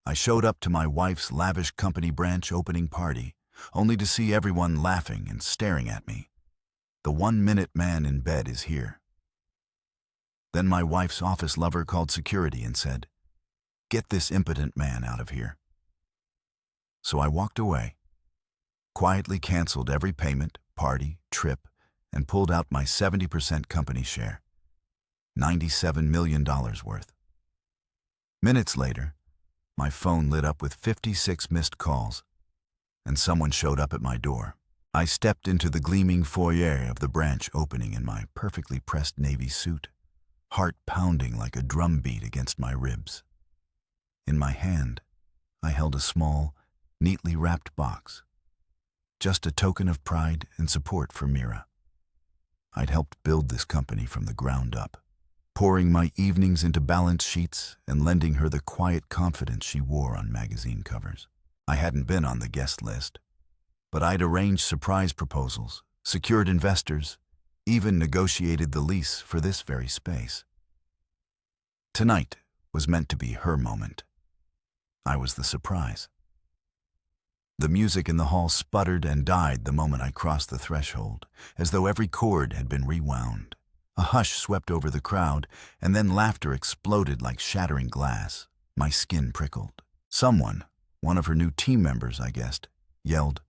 I showed up to my wife's Lavish company branch opening party, only to see everyone laughing and staring at me. The 1-minute man in bed is here. Then my wife's office lover called security and said, "Get this impotent man out of here." So I walked away, quietly canceled every payment, party, trip, and pulled out my 70% company share, $97 million worth. Minutes later, my phone lit up with 56 missed calls, and someone showed up at my door. I stepped into the gleaming foyer of the branch opening in my perfectly pressed navy suit, heart pounding like a drumbeat against my ribs. In my hand, I held a small, neatly wrapped box, just a token of pride and support for Mira. I'd helped build this company from the ground up, pouring my evenings into balance sheets and lending her the quiet confidence she wore on magazine covers. I hadn't been on the guest list, but I'd arranged surprise proposals, secured investors, even negotiated the lease for this very space. Tonight was meant to be her moment. I was the surprise. The music in the hall sputtered and died the moment I crossed the threshold, as though every chord had been rewound. A hush swept over the crowd, and then laughter exploded like shattering glass. My skin prickled. Someone, one of her new team members, I guessed, yelled,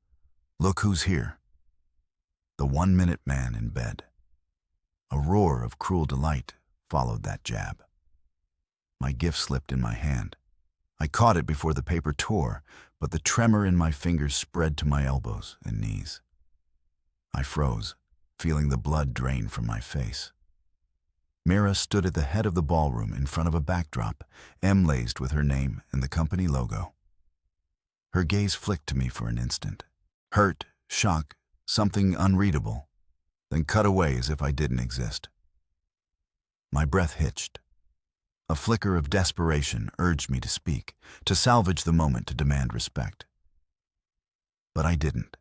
"Look who's here." The 1-minute man in bed. A roar of cruel delight followed that jab. My gift slipped in my hand. I caught it before the paper tore, but the tremor in my fingers spread to my elbows and knees. I froze, feeling the blood drain from my face. Mira stood at the head of the ballroom in front of a backdrop, emblazed with her name and the company logo. Her gaze flicked to me for an instant. Hurt, shock, something unreadable, then cut away as if I didn't exist. My breath hitched. A flicker of desperation urged me to speak, to salvage the moment, to demand respect. But I didn't.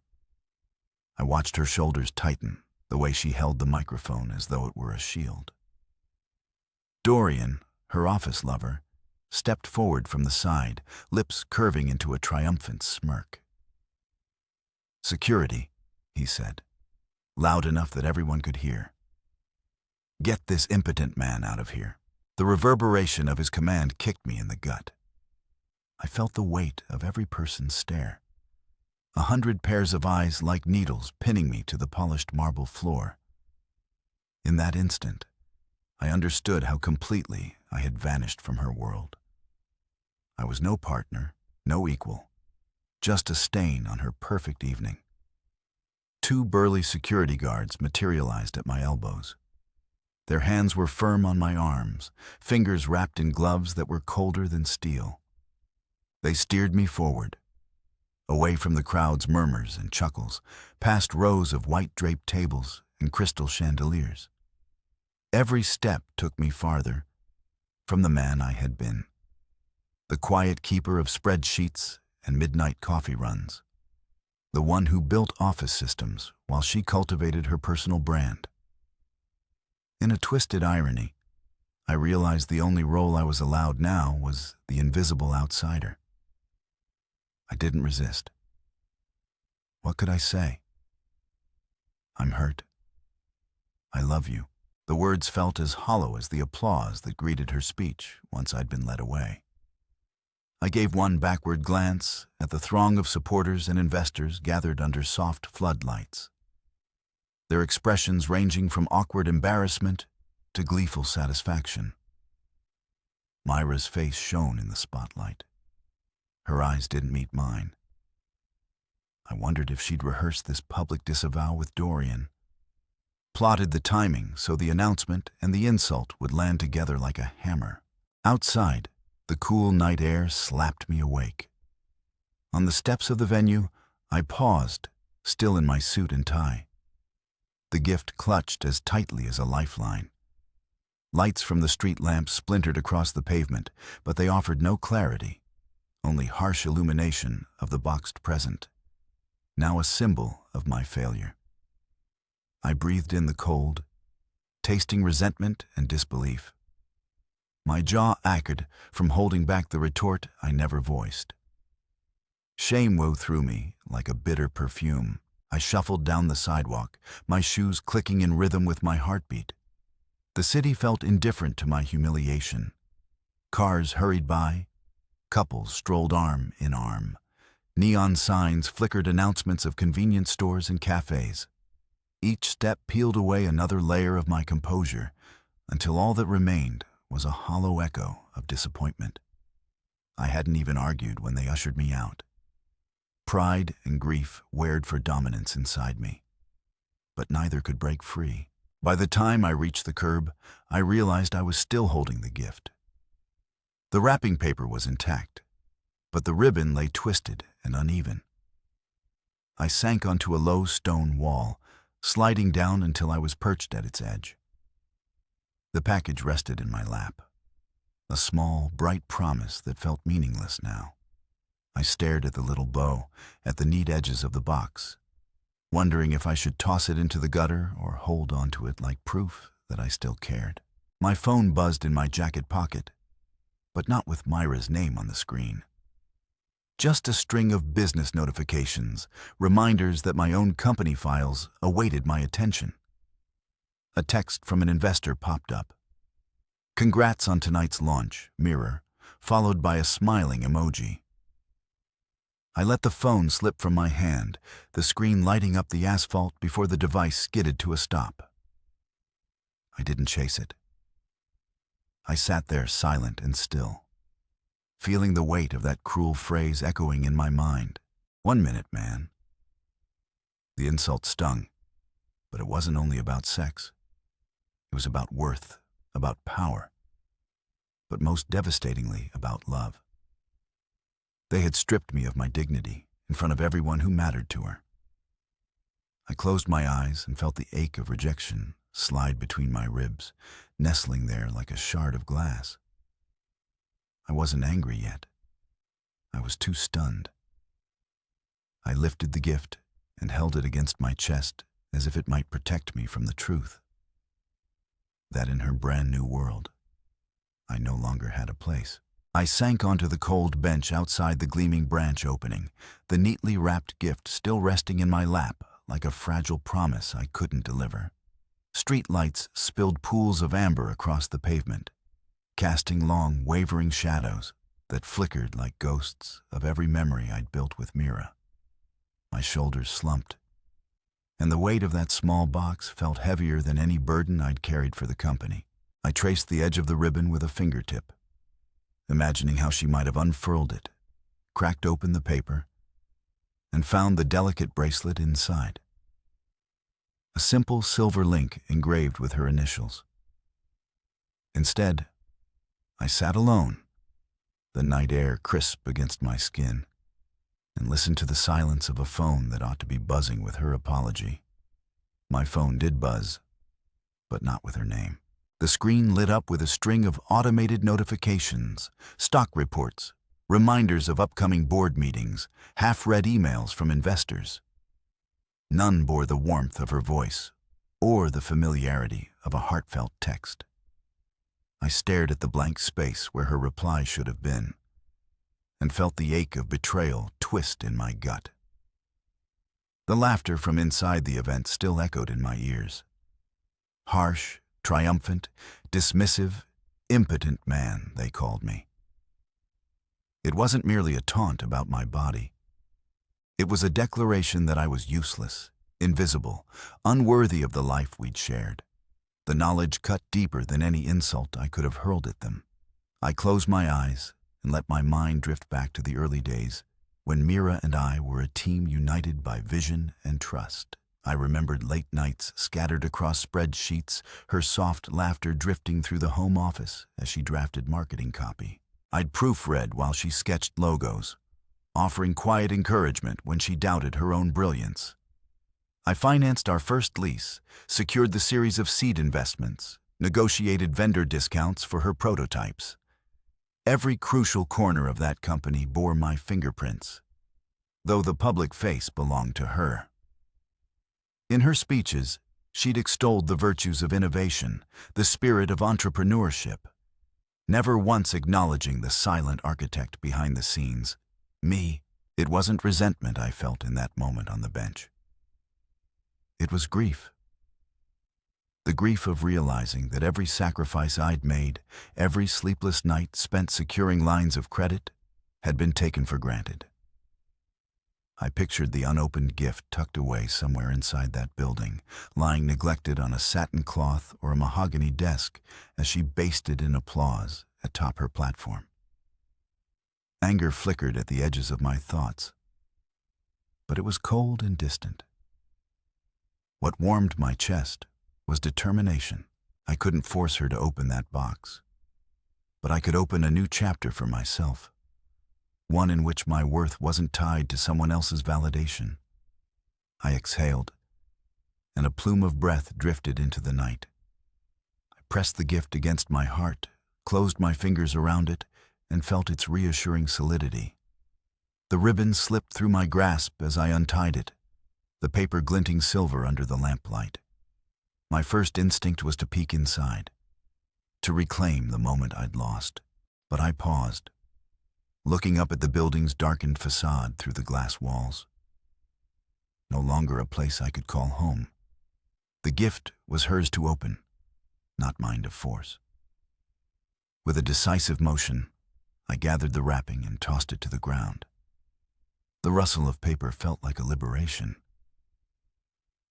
I watched her shoulders tighten, the way she held the microphone as though it were a shield. Dorian, her office lover, stepped forward from the side, lips curving into a triumphant smirk. "Security," he said, loud enough that everyone could hear. "Get this impotent man out of here." The reverberation of his command kicked me in the gut. I felt the weight of every person's stare. 100 pairs of eyes like needles pinning me to the polished marble floor. In that instant, I understood how completely I had vanished from her world. I was no partner, no equal, just a stain on her perfect evening. 2 burly security guards materialized at my elbows. Their hands were firm on my arms, fingers wrapped in gloves that were colder than steel. They steered me forward, away from the crowd's murmurs and chuckles, past rows of white-draped tables and crystal chandeliers. Every step took me farther from the man I had been, the quiet keeper of spreadsheets and midnight coffee runs, the one who built office systems while she cultivated her personal brand. In a twisted irony, I realized the only role I was allowed now was the invisible outsider. I didn't resist. What could I say? "I'm hurt. I love you." The words felt as hollow as the applause that greeted her speech once I'd been led away. I gave one backward glance at the throng of supporters and investors gathered under soft floodlights, their expressions ranging from awkward embarrassment to gleeful satisfaction. Myra's face shone in the spotlight. Her eyes didn't meet mine. I wondered if she'd rehearsed this public disavowal with Dorian, plotted the timing so the announcement and the insult would land together like a hammer. Outside, the cool night air slapped me awake. On the steps of the venue, I paused, still in my suit and tie. The gift clutched as tightly as a lifeline. Lights from the street lamps splintered across the pavement, but they offered no clarity, only harsh illumination of the boxed present, now a symbol of my failure. I breathed in the cold, tasting resentment and disbelief. My jaw ached from holding back the retort I never voiced. Shame wove through me like a bitter perfume. I shuffled down the sidewalk, my shoes clicking in rhythm with my heartbeat. The city felt indifferent to my humiliation. Cars hurried by, couples strolled arm in arm. Neon signs flickered announcements of convenience stores and cafes. Each step peeled away another layer of my composure, until all that remained was a hollow echo of disappointment. I hadn't even argued when they ushered me out. Pride and grief wared for dominance inside me, but neither could break free. By the time I reached the curb, I realized I was still holding the gift. The wrapping paper was intact, but the ribbon lay twisted and uneven. I sank onto a low stone wall, sliding down until I was perched at its edge. The package rested in my lap, a small, bright promise that felt meaningless now. I stared at the little bow, at the neat edges of the box, wondering if I should toss it into the gutter or hold onto it like proof that I still cared. My phone buzzed in my jacket pocket, but not with Myra's name on the screen. Just a string of business notifications, reminders that my own company files awaited my attention. A text from an investor popped up. "Congrats on tonight's launch, Mirror," followed by a smiling emoji. I let the phone slip from my hand, the screen lighting up the asphalt before the device skidded to a stop. I didn't chase it. I sat there silent and still, feeling the weight of that cruel phrase echoing in my mind. 1 minute, man. The insult stung, but it wasn't only about sex. It was about worth, about power, but most devastatingly about love. They had stripped me of my dignity in front of everyone who mattered to her. I closed my eyes and felt the ache of rejection slide between my ribs, nestling there like a shard of glass. I wasn't angry yet. I was too stunned. I lifted the gift and held it against my chest as if it might protect me from the truth that in her brand new world, I no longer had a place. I sank onto the cold bench outside the gleaming branch opening, the neatly wrapped gift still resting in my lap like a fragile promise I couldn't deliver. Street lights spilled pools of amber across the pavement, casting long, wavering shadows that flickered like ghosts of every memory I'd built with Mira. My shoulders slumped, and the weight of that small box felt heavier than any burden I'd carried for the company. I traced the edge of the ribbon with a fingertip, imagining how she might have unfurled it, cracked open the paper, and found the delicate bracelet inside. A simple silver link engraved with her initials. Instead, I sat alone, the night air crisp against my skin, and listened to the silence of a phone that ought to be buzzing with her apology. My phone did buzz, but not with her name. The screen lit up with a string of automated notifications, stock reports, reminders of upcoming board meetings, half-read emails from investors. None bore the warmth of her voice or the familiarity of a heartfelt text. I stared at the blank space where her reply should have been, and felt the ache of betrayal twist in my gut. The laughter from inside the event still echoed in my ears. Harsh, triumphant, dismissive, impotent man, they called me. It wasn't merely a taunt about my body. It was a declaration that I was useless, invisible, unworthy of the life we'd shared. The knowledge cut deeper than any insult I could have hurled at them. I closed my eyes and let my mind drift back to the early days when Mira and I were a team united by vision and trust. I remembered late nights scattered across spreadsheets, her soft laughter drifting through the home office as she drafted marketing copy. I'd proofread while she sketched logos, offering quiet encouragement when she doubted her own brilliance. I financed our first lease, secured the series of seed investments, negotiated vendor discounts for her prototypes. Every crucial corner of that company bore my fingerprints, though the public face belonged to her. In her speeches, she'd extolled the virtues of innovation, the spirit of entrepreneurship. never once acknowledging the silent architect behind the scenes. Me. It wasn't resentment I felt in that moment on the bench. It was grief. The grief of realizing that every sacrifice I'd made, every sleepless night spent securing lines of credit, had been taken for granted. I pictured the unopened gift tucked away somewhere inside that building, lying neglected on a satin cloth or a mahogany desk as she basted in applause atop her platform. Anger flickered at the edges of my thoughts, but it was cold and distant. What warmed my chest was determination. I couldn't force her to open that box, but I could open a new chapter for myself, one in which my worth wasn't tied to someone else's validation. I exhaled, and a plume of breath drifted into the night. I pressed the gift against my heart, closed my fingers around it, and felt its reassuring solidity. The ribbon slipped through my grasp as I untied it, the paper glinting silver under the lamplight. My first instinct was to peek inside, to reclaim the moment I'd lost. But I paused, looking up at the building's darkened facade through the glass walls. No longer a place I could call home. The gift was hers to open, not mine to force. With a decisive motion, I gathered the wrapping and tossed it to the ground. The rustle of paper felt like a liberation.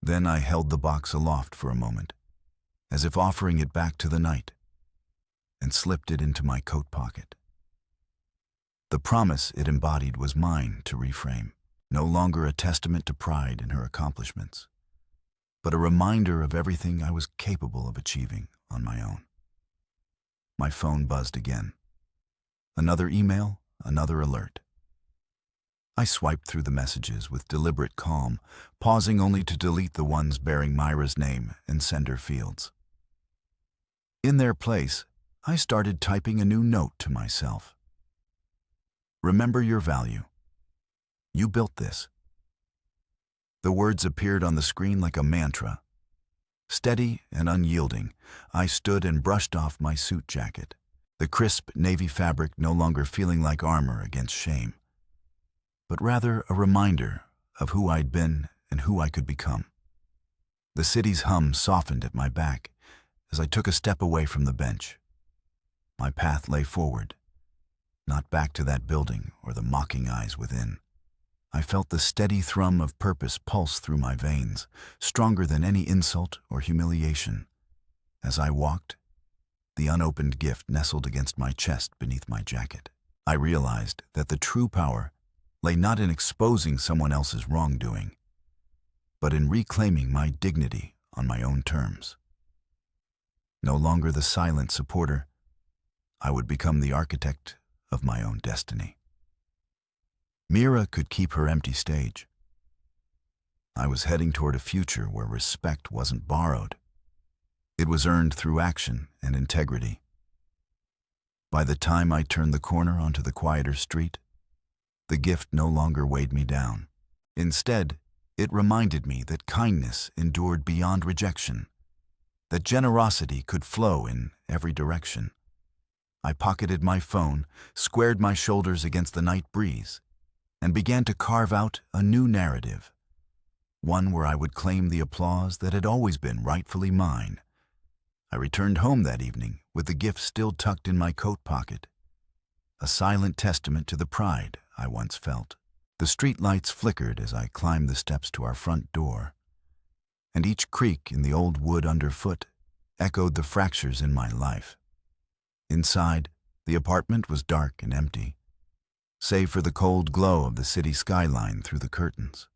Then I held the box aloft for a moment, as if offering it back to the night, and slipped it into my coat pocket. The promise it embodied was mine to reframe, no longer a testament to pride in her accomplishments, but a reminder of everything I was capable of achieving on my own. My phone buzzed again. Another email, another alert. I swiped through the messages with deliberate calm, pausing only to delete the ones bearing Myra's name and sender fields. In their place, I started typing a new note to myself. Remember your value. You built this. The words appeared on the screen like a mantra. Steady and unyielding, I stood and brushed off my suit jacket, the crisp navy fabric no longer feeling like armor against shame, but rather a reminder of who I'd been and who I could become. The city's hum softened at my back as I took a step away from the bench. My path lay forward, not back to that building or the mocking eyes within. I felt the steady thrum of purpose pulse through my veins, stronger than any insult or humiliation. As I walked, the unopened gift nestled against my chest beneath my jacket. I realized that the true power lay not in exposing someone else's wrongdoing, but in reclaiming my dignity on my own terms. No longer the silent supporter, I would become the architect of my own destiny. Mira could keep her empty stage. I was heading toward a future where respect wasn't borrowed. It was earned through action and integrity. By the time I turned the corner onto the quieter street, the gift no longer weighed me down. Instead, it reminded me that kindness endured beyond rejection, that generosity could flow in every direction. I pocketed my phone, squared my shoulders against the night breeze, and began to carve out a new narrative, one where I would claim the applause that had always been rightfully mine. I returned home that evening with the gift still tucked in my coat pocket, a silent testament to the pride I once felt. The street lights flickered as I climbed the steps to our front door, and each creak in the old wood underfoot echoed the fractures in my life. Inside, the apartment was dark and empty, save for the cold glow of the city skyline through the curtains.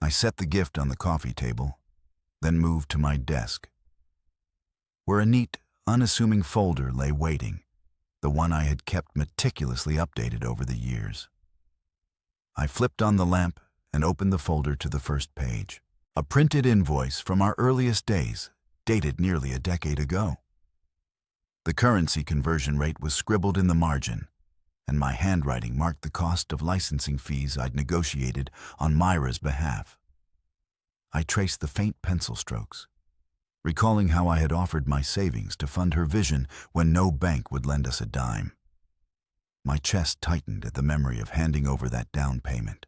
I set the gift on the coffee table, then moved to my desk, where a neat, unassuming folder lay waiting, the one I had kept meticulously updated over the years. I flipped on the lamp and opened the folder to the first page. A printed invoice from our earliest days, dated nearly a decade ago. The currency conversion rate was scribbled in the margin, and my handwriting marked the cost of licensing fees I'd negotiated on Myra's behalf. I traced the faint pencil strokes, recalling how I had offered my savings to fund her vision when no bank would lend us a dime. My chest tightened at the memory of handing over that down payment.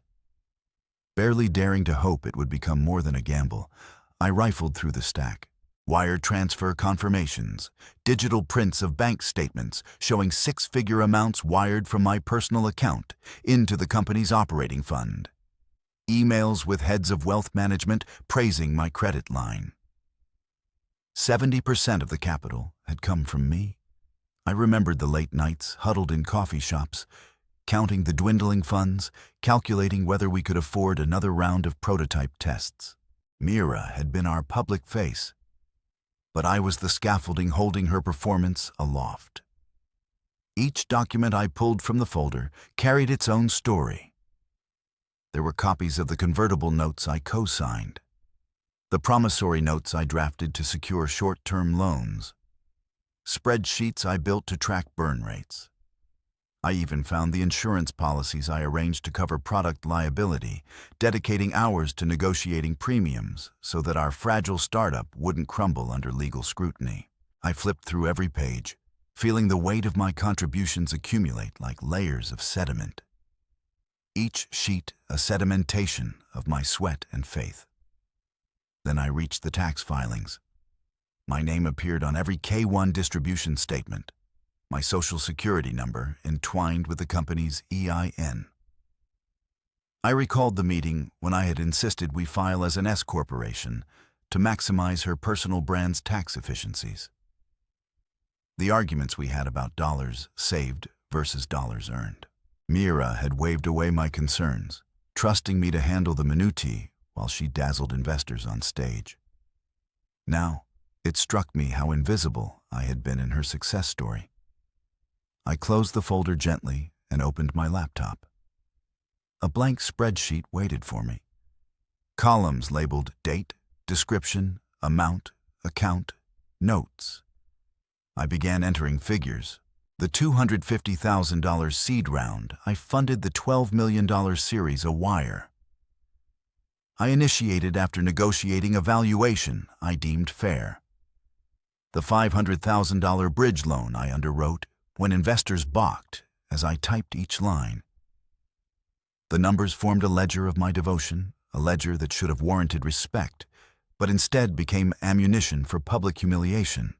Barely daring to hope it would become more than a gamble, I rifled through the stack. Wire transfer confirmations, digital prints of bank statements showing six-figure amounts wired from my personal account into the company's operating fund. Emails with heads of wealth management praising my credit line. 70% of the capital had come from me. I remembered the late nights huddled in coffee shops, counting the dwindling funds, calculating whether we could afford another round of prototype tests. Mira had been our public face, but I was the scaffolding holding her performance aloft. Each document I pulled from the folder carried its own story. There were copies of the convertible notes I co-signed, the promissory notes I drafted to secure short-term loans, spreadsheets I built to track burn rates. I even found the insurance policies I arranged to cover product liability, dedicating hours to negotiating premiums so that our fragile startup wouldn't crumble under legal scrutiny. I flipped through every page, feeling the weight of my contributions accumulate like layers of sediment. Each sheet a sedimentation of my sweat and faith. Then I reached the tax filings. My name appeared on every K-1 distribution statement, my social security number entwined with the company's EIN. I recalled the meeting when I had insisted we file as an S corporation to maximize her personal brand's tax efficiencies. The arguments we had about dollars saved versus dollars earned. Mira had waved away my concerns, trusting me to handle the minutiae while she dazzled investors on stage. Now, it struck me how invisible I had been in her success story. I closed the folder gently and opened my laptop. A blank spreadsheet waited for me. Columns labeled date, description, amount, account, notes. I began entering figures. The $250,000 seed round, I funded the $12 million series a wire. I initiated after negotiating a valuation I deemed fair. The $500,000 bridge loan I underwrote when investors balked as I typed each line. The numbers formed a ledger of my devotion, a ledger that should have warranted respect, but instead became ammunition for public humiliation.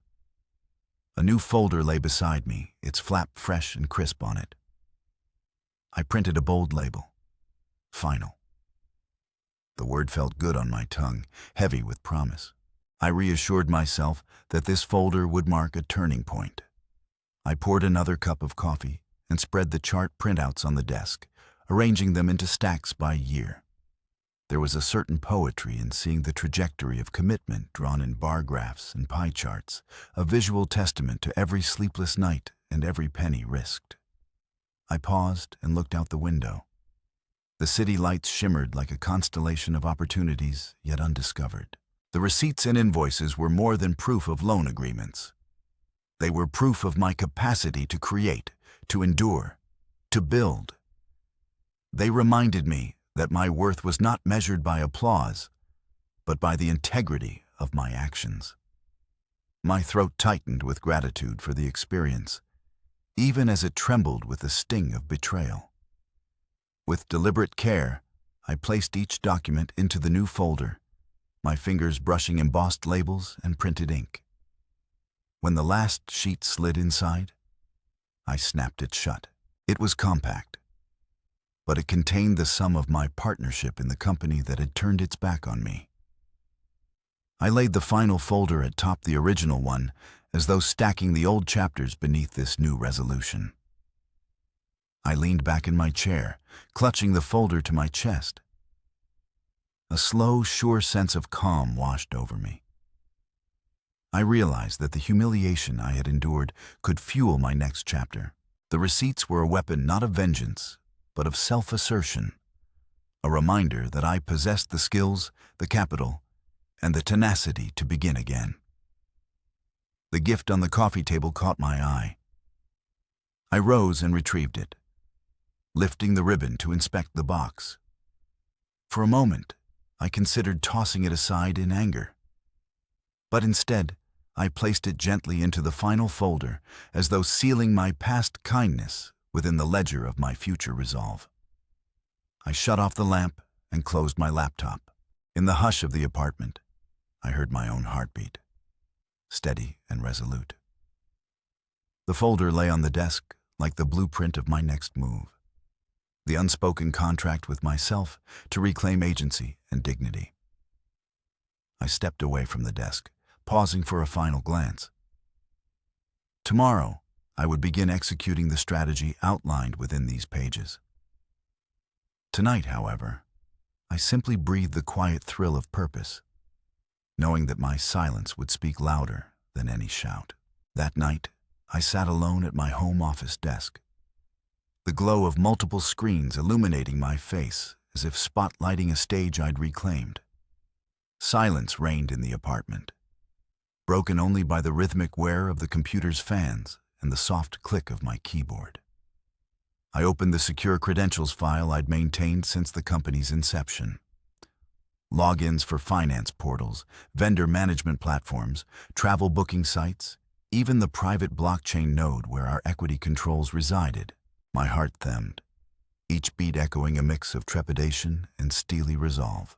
A new folder lay beside me, its flap fresh and crisp on it. I printed a bold label. Final. The word felt good on my tongue, heavy with promise. I reassured myself that this folder would mark a turning point. I poured another cup of coffee and spread the chart printouts on the desk, arranging them into stacks by year. There was a certain poetry in seeing the trajectory of commitment drawn in bar graphs and pie charts, a visual testament to every sleepless night and every penny risked. I paused and looked out the window. The city lights shimmered like a constellation of opportunities yet undiscovered. The receipts and invoices were more than proof of loan agreements. They were proof of my capacity to create, to endure, to build. They reminded me that my worth was not measured by applause, but by the integrity of my actions. My throat tightened with gratitude for the experience, even as it trembled with the sting of betrayal. With deliberate care, I placed each document into the new folder, my fingers brushing embossed labels and printed ink. When the last sheet slid inside, I snapped it shut. It was compact, but it contained the sum of my partnership in the company that had turned its back on me. I laid the final folder atop the original one, as though stacking the old chapters beneath this new resolution. I leaned back in my chair, clutching the folder to my chest. A slow, sure sense of calm washed over me. I realized that the humiliation I had endured could fuel my next chapter. The receipts were a weapon not of vengeance, but of self-assertion, a reminder that I possessed the skills, the capital, and the tenacity to begin again. The gift on the coffee table caught my eye. I rose and retrieved it, lifting the ribbon to inspect the box. For a moment, I considered tossing it aside in anger. But instead, I placed it gently into the final folder, as though sealing my past kindness within the ledger of my future resolve. I shut off the lamp and closed my laptop. In the hush of the apartment, I heard my own heartbeat, steady and resolute. The folder lay on the desk like the blueprint of my next move, the unspoken contract with myself to reclaim agency and dignity. I stepped away from the desk, pausing for a final glance. Tomorrow, I would begin executing the strategy outlined within these pages. Tonight, however, I simply breathed the quiet thrill of purpose, knowing that my silence would speak louder than any shout. That night, I sat alone at my home office desk, the glow of multiple screens illuminating my face as if spotlighting a stage I'd reclaimed. Silence reigned in the apartment, broken only by the rhythmic whir of the computer's fans and the soft click of my keyboard. I opened the secure credentials file I'd maintained since the company's inception. Logins for finance portals, vendor management platforms, travel booking sites, even the private blockchain node where our equity controls resided. My heart thumped, each beat echoing a mix of trepidation and steely resolve.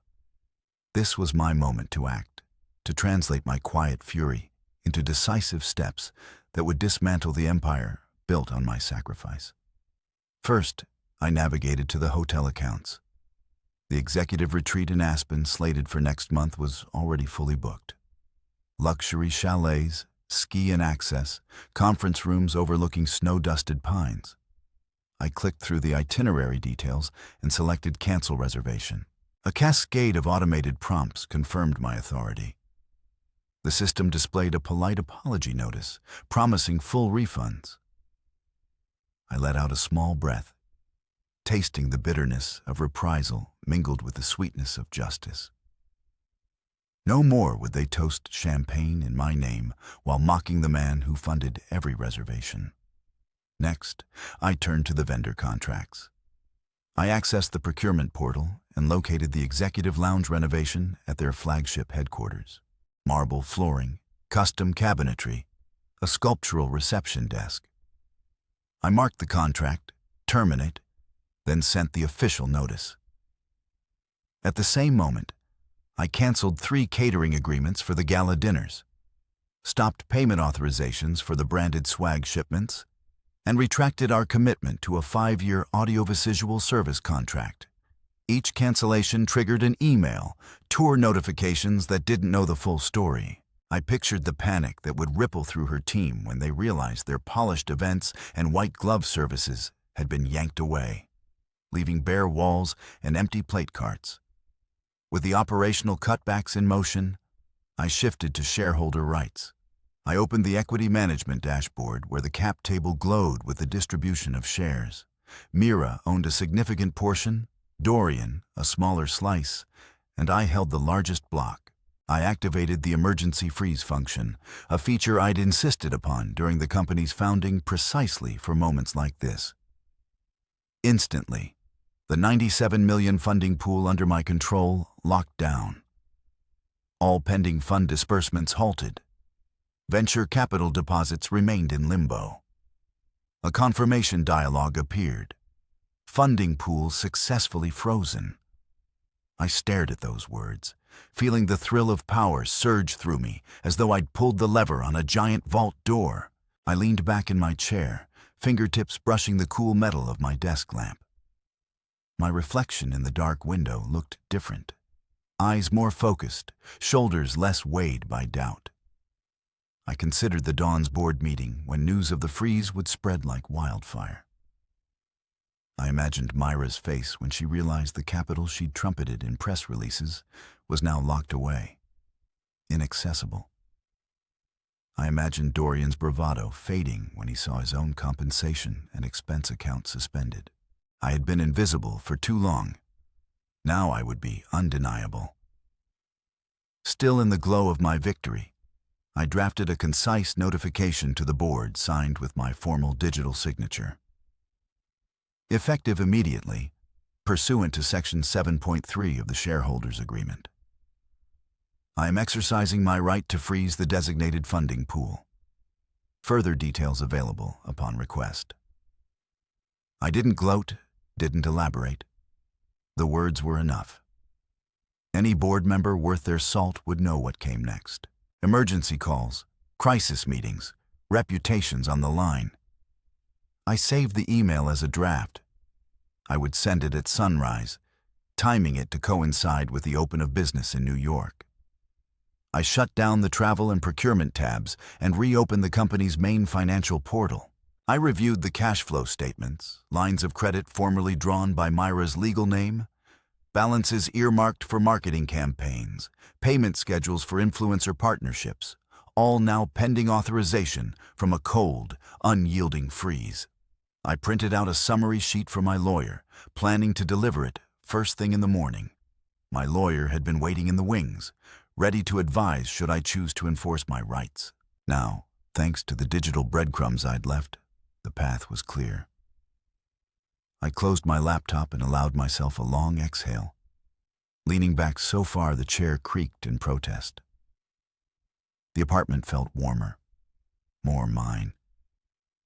This was my moment to act, to translate my quiet fury into decisive steps that would dismantle the empire built on my sacrifice. First, I navigated to the hotel accounts. The executive retreat in Aspen slated for next month was already fully booked. Luxury chalets, ski and access, conference rooms overlooking snow-dusted pines. I clicked through the itinerary details and selected cancel reservation. A cascade of automated prompts confirmed my authority. The system displayed a polite apology notice, promising full refunds. I let out a small breath, tasting the bitterness of reprisal mingled with the sweetness of justice. No more would they toast champagne in my name while mocking the man who funded every reservation. Next, I turned to the vendor contracts. I accessed the procurement portal and located the executive lounge renovation at their flagship headquarters. Marble flooring, custom cabinetry, a sculptural reception desk. I marked the contract, terminate, then sent the official notice. At the same moment, I canceled 3 catering agreements for the gala dinners, stopped payment authorizations for the branded swag shipments, and retracted our commitment to a 5-year audiovisual service contract. Each cancellation triggered an email, tour notifications that didn't know the full story. I pictured the panic that would ripple through her team when they realized their polished events and white glove services had been yanked away, leaving bare walls and empty plate carts. With the operational cutbacks in motion, I shifted to shareholder rights. I opened the equity management dashboard where the cap table glowed with the distribution of shares. Mira owned a significant portion, Dorian a smaller slice, and I held the largest block. I activated the emergency freeze function, a feature I'd insisted upon during the company's founding precisely for moments like this. Instantly, the $97 million funding pool under my control locked down. All pending fund disbursements halted. Venture capital deposits remained in limbo. A confirmation dialogue appeared. Funding pool successfully frozen. I stared at those words, feeling the thrill of power surge through me as though I'd pulled the lever on a giant vault door. I leaned back in my chair, fingertips brushing the cool metal of my desk lamp. My reflection in the dark window looked different. Eyes more focused, shoulders less weighed by doubt. I considered the Dawn's board meeting when news of the freeze would spread like wildfire. I imagined Myra's face when she realized the capital she'd trumpeted in press releases was now locked away, inaccessible. I imagined Dorian's bravado fading when he saw his own compensation and expense account suspended. I had been invisible for too long. Now I would be undeniable. Still in the glow of my victory, I drafted a concise notification to the board signed with my formal digital signature. Effective immediately, pursuant to Section 7.3 of the Shareholders Agreement. I am exercising my right to freeze the designated funding pool. Further details available upon request. I didn't gloat, didn't elaborate. The words were enough. Any board member worth their salt would know what came next. Emergency calls, crisis meetings, reputations on the line. I saved the email as a draft. I would send it at sunrise, timing it to coincide with the open of business in New York. I shut down the travel and procurement tabs and reopened the company's main financial portal. I reviewed the cash flow statements, lines of credit formerly drawn by Myra's legal name, balances earmarked for marketing campaigns, payment schedules for influencer partnerships, all now pending authorization from a cold, unyielding freeze. I printed out a summary sheet for my lawyer, planning to deliver it first thing in the morning. My lawyer had been waiting in the wings, ready to advise should I choose to enforce my rights. Now, thanks to the digital breadcrumbs I'd left, the path was clear. I closed my laptop and allowed myself a long exhale, leaning back so far the chair creaked in protest. The apartment felt warmer, more mine.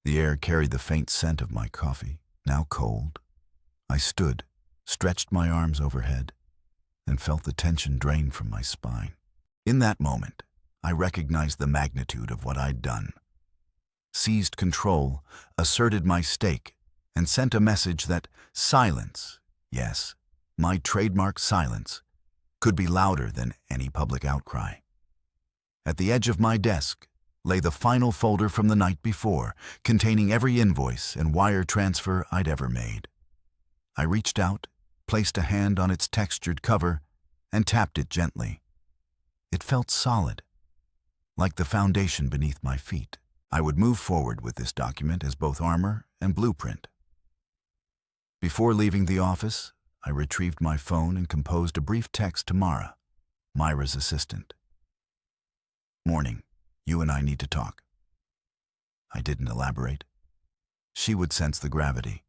The air carried the faint scent of my coffee, now cold. I stood, stretched my arms overhead, and felt the tension drain from my spine. In that moment, I recognized the magnitude of what I'd done. Seized control, asserted my stake, and sent a message that silence, yes, my trademark silence, could be louder than any public outcry. At the edge of my desk lay the final folder from the night before, containing every invoice and wire transfer I'd ever made. I reached out, placed a hand on its textured cover, and tapped it gently. It felt solid, like the foundation beneath my feet. I would move forward with this document as both armor and blueprint. Before leaving the office, I retrieved my phone and composed a brief text to Mara, Myra's assistant. "Morning. You and I need to talk." I didn't elaborate. She would sense the gravity.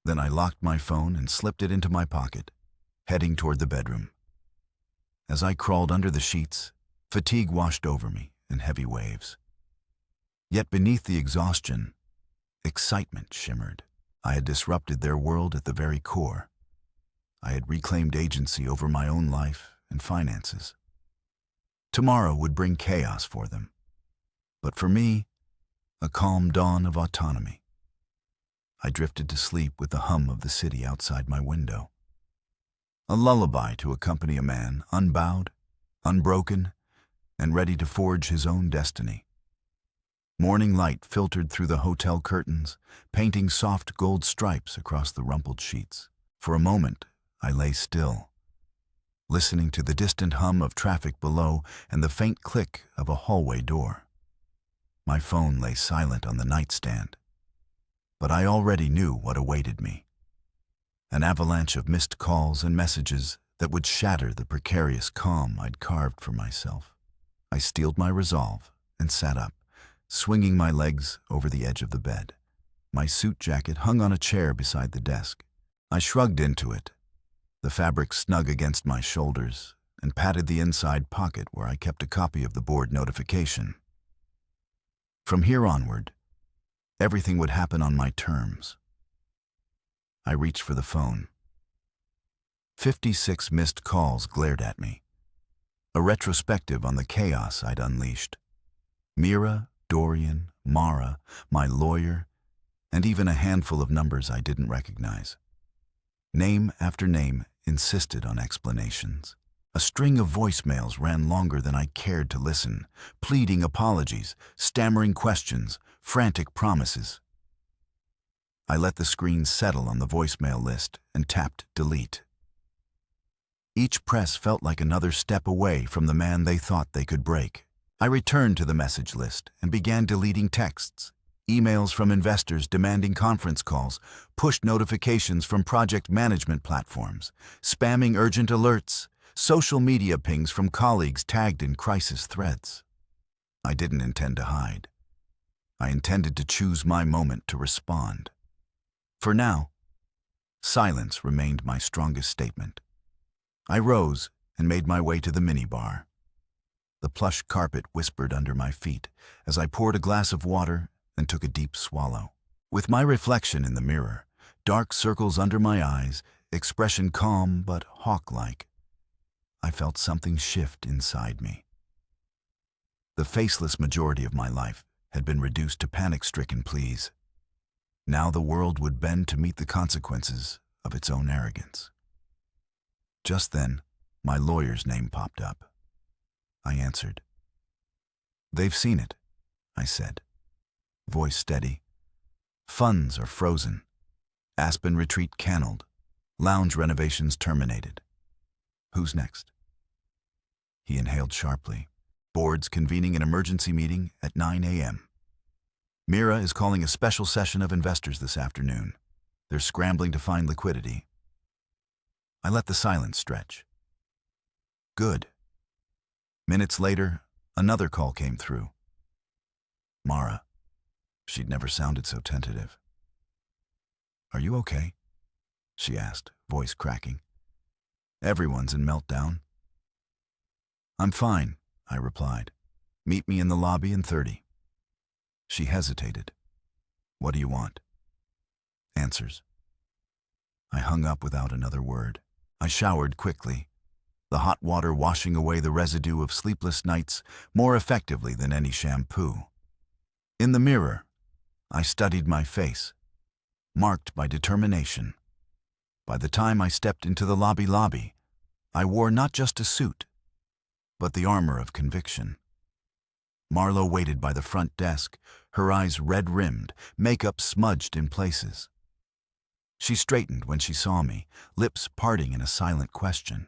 Then I locked my phone and slipped it into my pocket, heading toward the bedroom. As I crawled under the sheets, fatigue washed over me in heavy waves. Yet beneath the exhaustion, excitement shimmered. I had disrupted their world at the very core. I had reclaimed agency over my own life and finances. Tomorrow would bring chaos for them, but for me, a calm dawn of autonomy. I drifted to sleep with the hum of the city outside my window. A lullaby to accompany a man unbowed, unbroken, and ready to forge his own destiny. Morning light filtered through the hotel curtains, painting soft gold stripes across the rumpled sheets. For a moment, I lay still, listening to the distant hum of traffic below and the faint click of a hallway door. My phone lay silent on the nightstand, but I already knew what awaited me. An avalanche of missed calls and messages that would shatter the precarious calm I'd carved for myself. I steeled my resolve and sat up, swinging my legs over the edge of the bed. My suit jacket hung on a chair beside the desk. I shrugged into it, the fabric snug against my shoulders, and patted the inside pocket where I kept a copy of the board notification. From here onward, everything would happen on my terms. I reached for the phone. 56 missed calls glared at me, a retrospective on the chaos I'd unleashed. Mira, Dorian, Mara, my lawyer, and even a handful of numbers I didn't recognize. Name after name insisted on explanations. A string of voicemails ran longer than I cared to listen, pleading apologies, stammering questions, frantic promises. I let the screen settle on the voicemail list and tapped delete. Each press felt like another step away from the man they thought they could break. I returned to the message list and began deleting texts, emails from investors demanding conference calls, push notifications from project management platforms, spamming urgent alerts, social media pings from colleagues tagged in crisis threads. I didn't intend to hide. I intended to choose my moment to respond. For now, silence remained my strongest statement. I rose and made my way to the minibar. The plush carpet whispered under my feet as I poured a glass of water and took a deep swallow. With my reflection in the mirror, dark circles under my eyes, expression calm but hawk-like, I felt something shift inside me. The faceless majority of my life had been reduced to panic-stricken pleas. Now the world would bend to meet the consequences of its own arrogance. Just then, my lawyer's name popped up. I answered. "They've seen it," I said, voice steady. "Funds are frozen. Aspen retreat canceled. Lounge renovations terminated. Who's next?" He inhaled sharply. "Board's convening an emergency meeting at 9 a.m. Mira is calling a special session of investors this afternoon. They're scrambling to find liquidity." I let the silence stretch. "Good." Minutes later, another call came through. Mara. She'd never sounded so tentative. "Are you okay?" she asked, voice cracking. "Everyone's in meltdown." "I'm fine," I replied. "Meet me in the lobby in 30. She hesitated. "What do you want?" "Answers." I hung up without another word. I showered quickly, the hot water washing away the residue of sleepless nights more effectively than any shampoo. In the mirror, I studied my face, marked by determination. By the time I stepped into the lobby, I wore not just a suit, but the armor of conviction. Marlo waited by the front desk, her eyes red-rimmed, makeup smudged in places. She straightened when she saw me, lips parting in a silent question.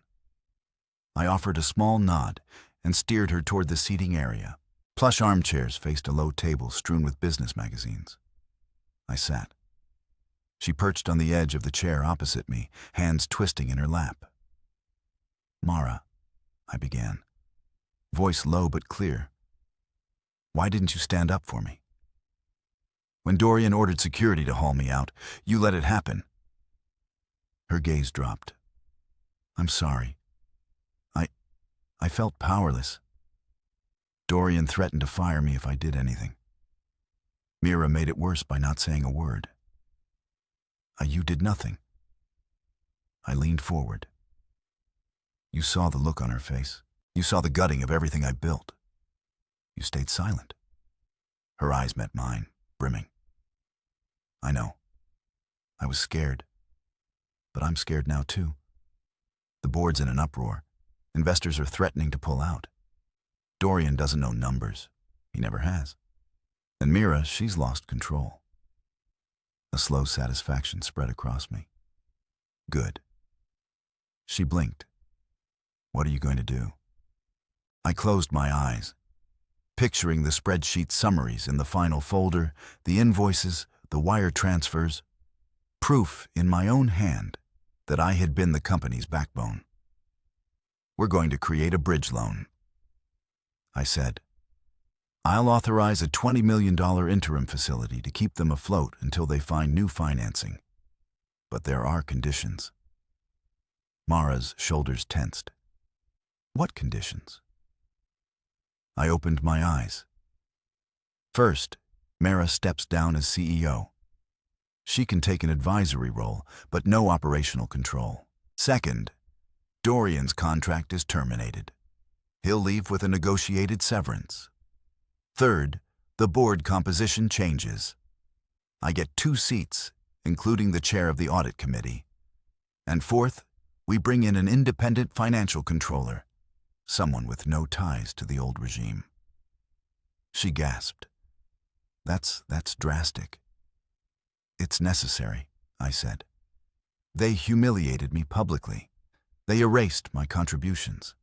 I offered a small nod and steered her toward the seating area. Plush armchairs faced a low table strewn with business magazines. I sat. She perched on the edge of the chair opposite me, hands twisting in her lap. "Mara," I began, voice low but clear. "Why didn't you stand up for me? When Dorian ordered security to haul me out, you let it happen." Her gaze dropped. "I'm sorry. I felt powerless. Dorian threatened to fire me if I did anything. Mira made it worse by not saying a word. You did nothing." I leaned forward. "You saw the look on her face. You saw the gutting of everything I built. You stayed silent." Her eyes met mine, brimming. "I know. I was scared. But I'm scared now too. The board's in an uproar. Investors are threatening to pull out. Dorian doesn't know numbers. He never has. And Mira, she's lost control." A slow satisfaction spread across me. "Good." She blinked. "What are you going to do?" I closed my eyes, picturing the spreadsheet summaries in the final folder, the invoices, the wire transfers, proof in my own hand that I had been the company's backbone. "We're going to create a bridge loan," I said. "I'll authorize a $20 million interim facility to keep them afloat until they find new financing. But there are conditions." Mara's shoulders tensed. "What conditions?" I opened my eyes. "First, Mara steps down as CEO. She can take an advisory role, but no operational control. Second, Dorian's contract is terminated. He'll leave with a negotiated severance. Third, the board composition changes. I get 2 seats, including the chair of the audit committee. And fourth, we bring in an independent financial controller, someone with no ties to the old regime." She gasped. That's drastic." "It's necessary," I said. "They humiliated me publicly. They erased my contributions.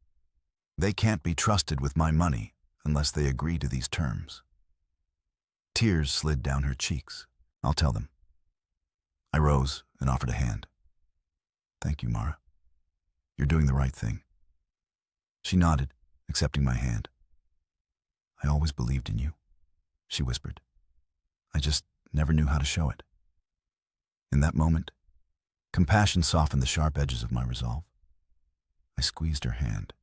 They can't be trusted with my money unless they agree to these terms." Tears slid down her cheeks. "I'll tell them." I rose and offered a hand. "Thank you, Mara. You're doing the right thing." She nodded, accepting my hand. "I always believed in you," she whispered. "I just never knew how to show it." In that moment, compassion softened the sharp edges of my resolve. I squeezed her hand.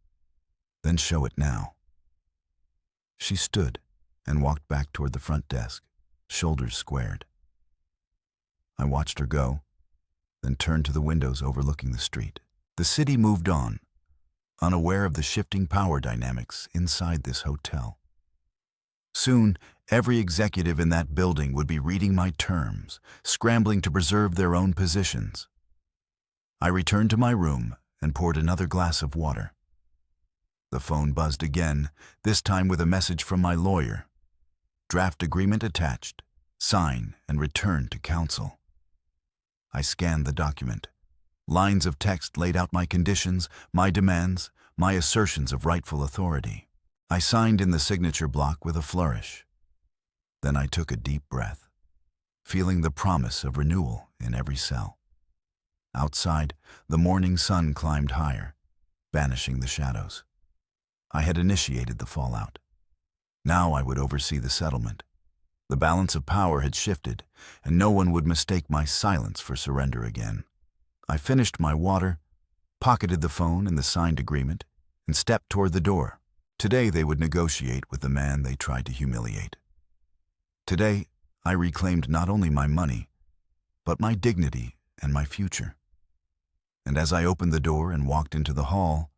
"Then show it now." She stood and walked back toward the front desk, shoulders squared. I watched her go, then turned to the windows overlooking the street. The city moved on, unaware of the shifting power dynamics inside this hotel. Soon, every executive in that building would be reading my terms, scrambling to preserve their own positions. I returned to my room and poured another glass of water. The phone buzzed again, this time with a message from my lawyer. Draft agreement attached. Sign and return to counsel. I scanned the document. Lines of text laid out my conditions, my demands, my assertions of rightful authority. I signed in the signature block with a flourish. Then I took a deep breath, feeling the promise of renewal in every cell. Outside, the morning sun climbed higher, banishing the shadows. I had initiated the fallout. Now I would oversee the settlement. The balance of power had shifted, and no one would mistake my silence for surrender again. I finished my water, pocketed the phone and the signed agreement, and stepped toward the door. Today they would negotiate with the man they tried to humiliate. Today, I reclaimed not only my money, but my dignity and my future. And as I opened the door and walked into the hall,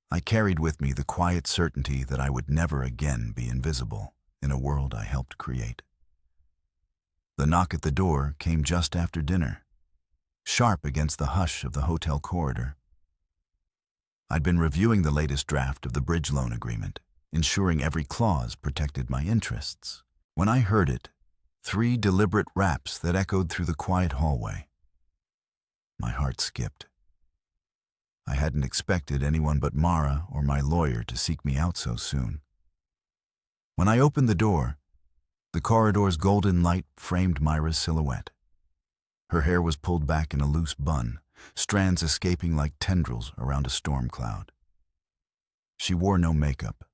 I carried with me the quiet certainty that I would never again be invisible in a world I helped create. The knock at the door came just after dinner, sharp against the hush of the hotel corridor. I'd been reviewing the latest draft of the bridge loan agreement, ensuring every clause protected my interests. When I heard it, 3 deliberate raps that echoed through the quiet hallway. My heart skipped. I hadn't expected anyone but Mara or my lawyer to seek me out so soon. When I opened the door, the corridor's golden light framed Myra's silhouette. Her hair was pulled back in a loose bun, strands escaping like tendrils around a storm cloud. She wore no makeup,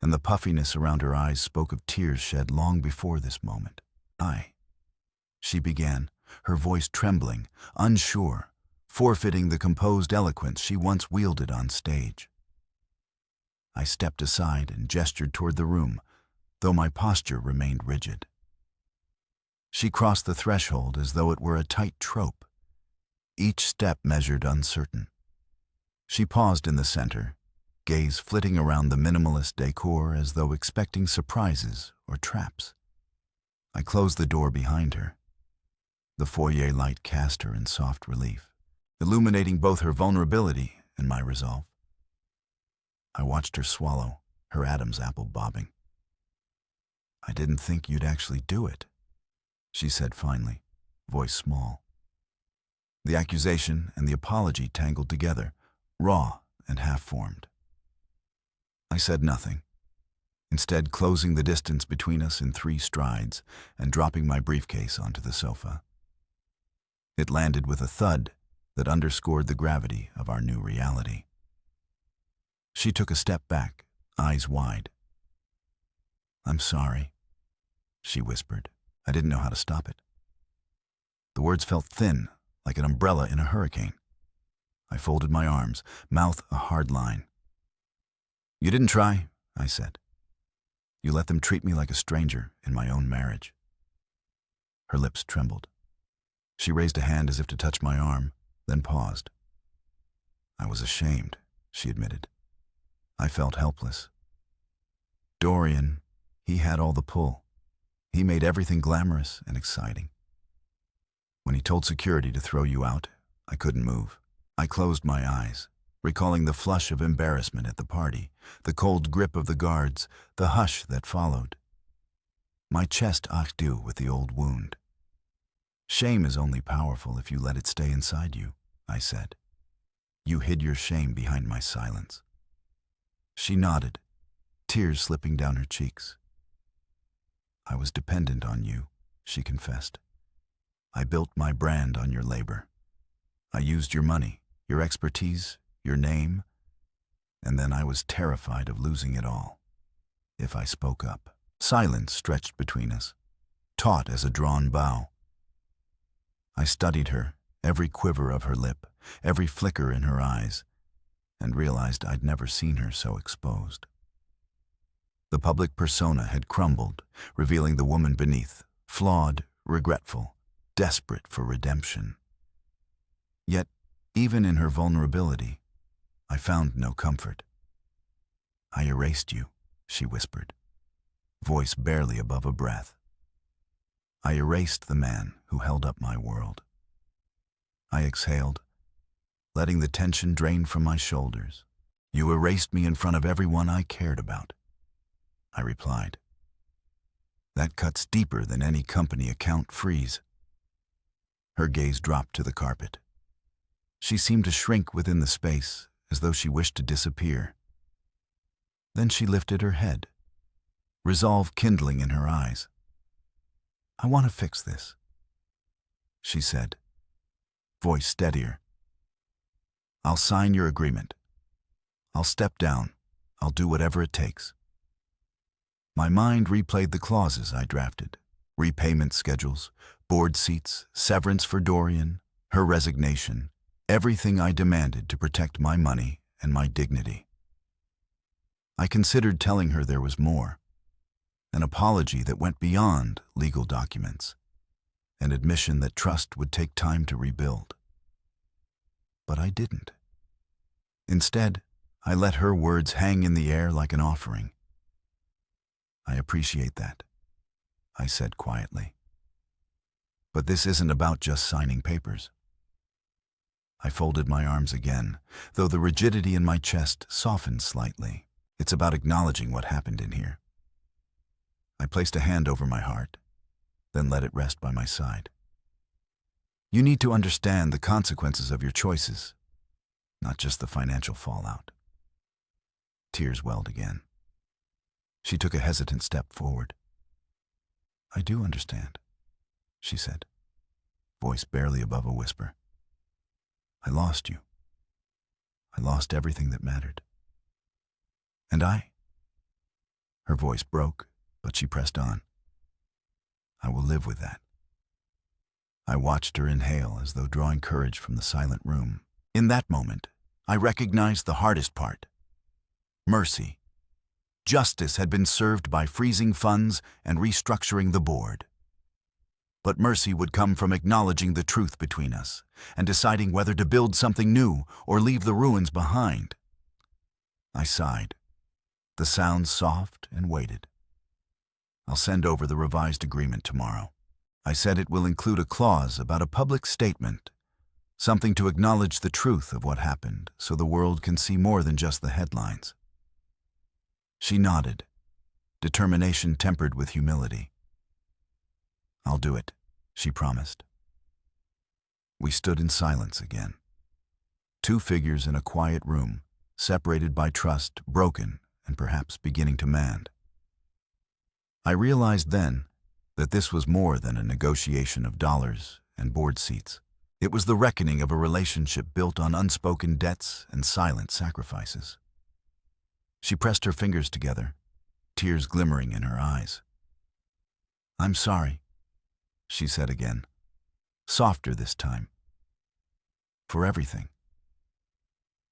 and the puffiness around her eyes spoke of tears shed long before this moment. She began, her voice trembling, unsure, forfeiting the composed eloquence she once wielded on stage. I stepped aside and gestured toward the room, though my posture remained rigid. She crossed the threshold as though it were a tight trope, each step measured uncertain. She paused in the center, gaze flitting around the minimalist decor as though expecting surprises or traps. I closed the door behind her. The foyer light cast her in soft relief, illuminating both her vulnerability and my resolve. I watched her swallow, her Adam's apple bobbing. "I didn't think you'd actually do it," she said finally, voice small. The accusation and the apology tangled together, raw and half-formed. I said nothing, instead closing the distance between us in 3 strides and dropping my briefcase onto the sofa. It landed with a thud that underscored the gravity of our new reality. She took a step back, eyes wide. "I'm sorry," she whispered. I didn't know how to stop it. The words felt thin, like an umbrella in a hurricane. I folded my arms, mouth a hard line. "You didn't try," I said. "You let them treat me like a stranger in my own marriage." Her lips trembled. She raised a hand as if to touch my arm, then paused. "I was ashamed," she admitted. I felt helpless. Dorian, he had all the pull. He made everything glamorous and exciting. When he told security to throw you out, I couldn't move. I closed my eyes, recalling the flush of embarrassment at the party, the cold grip of the guards, the hush that followed. My chest ached due with the old wound. "Shame is only powerful if you let it stay inside you," I said. "You hid your shame behind my silence." She nodded, tears slipping down her cheeks. "I was dependent on you," she confessed. "I built my brand on your labor. I used your money, your expertise, your name, and then I was terrified of losing it all. If I spoke up." Silence stretched between us, taut as a drawn bow. I studied her, every quiver of her lip, every flicker in her eyes, and realized I'd never seen her so exposed. The public persona had crumbled, revealing the woman beneath, flawed, regretful, desperate for redemption. Yet, even in her vulnerability, I found no comfort. "I erased you," she whispered, voice barely above a breath. I erased the man who held up my world. I exhaled, letting the tension drain from my shoulders. "You erased me in front of everyone I cared about," I replied. "That cuts deeper than any company account freeze." Her gaze dropped to the carpet. She seemed to shrink within the space, as though she wished to disappear. Then she lifted her head, resolve kindling in her eyes. "I want to fix this," she said, voice steadier. "I'll sign your agreement. I'll step down. I'll do whatever it takes." My mind replayed the clauses I drafted: repayment schedules, board seats, severance for Dorian, her resignation, everything I demanded to protect my money and my dignity. I considered telling her there was more: an apology that went beyond legal documents, an admission that trust would take time to rebuild. But I didn't. Instead, I let her words hang in the air like an offering. "I appreciate that," I said quietly. "But this isn't about just signing papers." I folded my arms again, though the rigidity in my chest softened slightly. "It's about acknowledging what happened in here." I placed a hand over my heart, then let it rest by my side. "You need to understand the consequences of your choices, not just the financial fallout." Tears welled again. She took a hesitant step forward. "I do understand," she said, voice barely above a whisper. "I lost you. I lost everything that mattered. And I..." Her voice broke, but she pressed on. "I will live with that." I watched her inhale as though drawing courage from the silent room. In that moment, I recognized the hardest part: mercy. Justice had been served by freezing funds and restructuring the board. But mercy would come from acknowledging the truth between us and deciding whether to build something new or leave the ruins behind. I sighed, the sounds soft, and waited. "I'll send over the revised agreement tomorrow." I said it will include a clause about a public statement, something to acknowledge the truth of what happened so the world can see more than just the headlines. She nodded, determination tempered with humility. "I'll do it," she promised. We stood in silence again. Two figures in a quiet room, separated by trust, broken, and perhaps beginning to mend. I realized then that this was more than a negotiation of dollars and board seats. It was the reckoning of a relationship built on unspoken debts and silent sacrifices. She pressed her fingers together, tears glimmering in her eyes. "I'm sorry," she said again, softer this time. "For everything."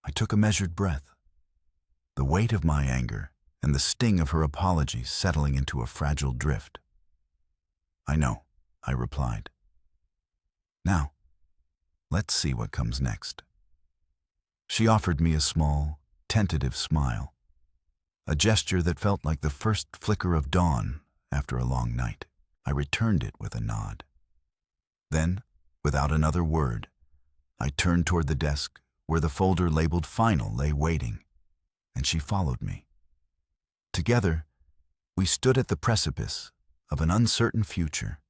I took a measured breath, the weight of my anger and the sting of her apology settling into a fragile drift. "I know," I replied. "Now, let's see what comes next." She offered me a small, tentative smile, a gesture that felt like the first flicker of dawn after a long night. I returned it with a nod. Then, without another word, I turned toward the desk where the folder labeled "Final" lay waiting, and she followed me. Together, we stood at the precipice of an uncertain future,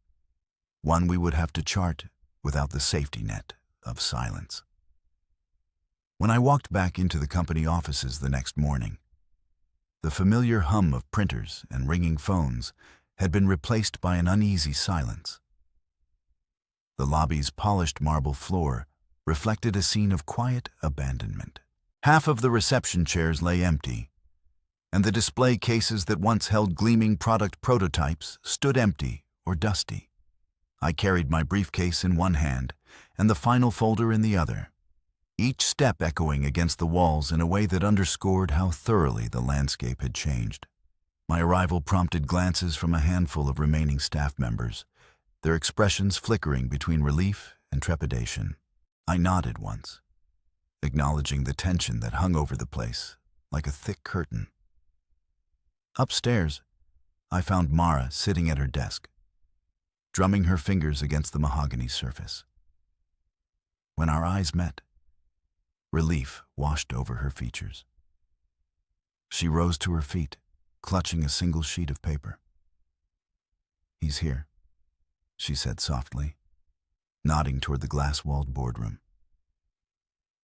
one we would have to chart without the safety net of silence. When I walked back into the company offices the next morning, the familiar hum of printers and ringing phones had been replaced by an uneasy silence. The lobby's polished marble floor reflected a scene of quiet abandonment. Half of the reception chairs lay empty, and the display cases that once held gleaming product prototypes stood empty or dusty. I carried my briefcase in one hand and the final folder in the other, each step echoing against the walls in a way that underscored how thoroughly the landscape had changed. My arrival prompted glances from a handful of remaining staff members, their expressions flickering between relief and trepidation. I nodded once, acknowledging the tension that hung over the place like a thick curtain. Upstairs, I found Mara sitting at her desk, drumming her fingers against the mahogany surface. When our eyes met, relief washed over her features. She rose to her feet, clutching a single sheet of paper. "He's here," she said softly, nodding toward the glass-walled boardroom.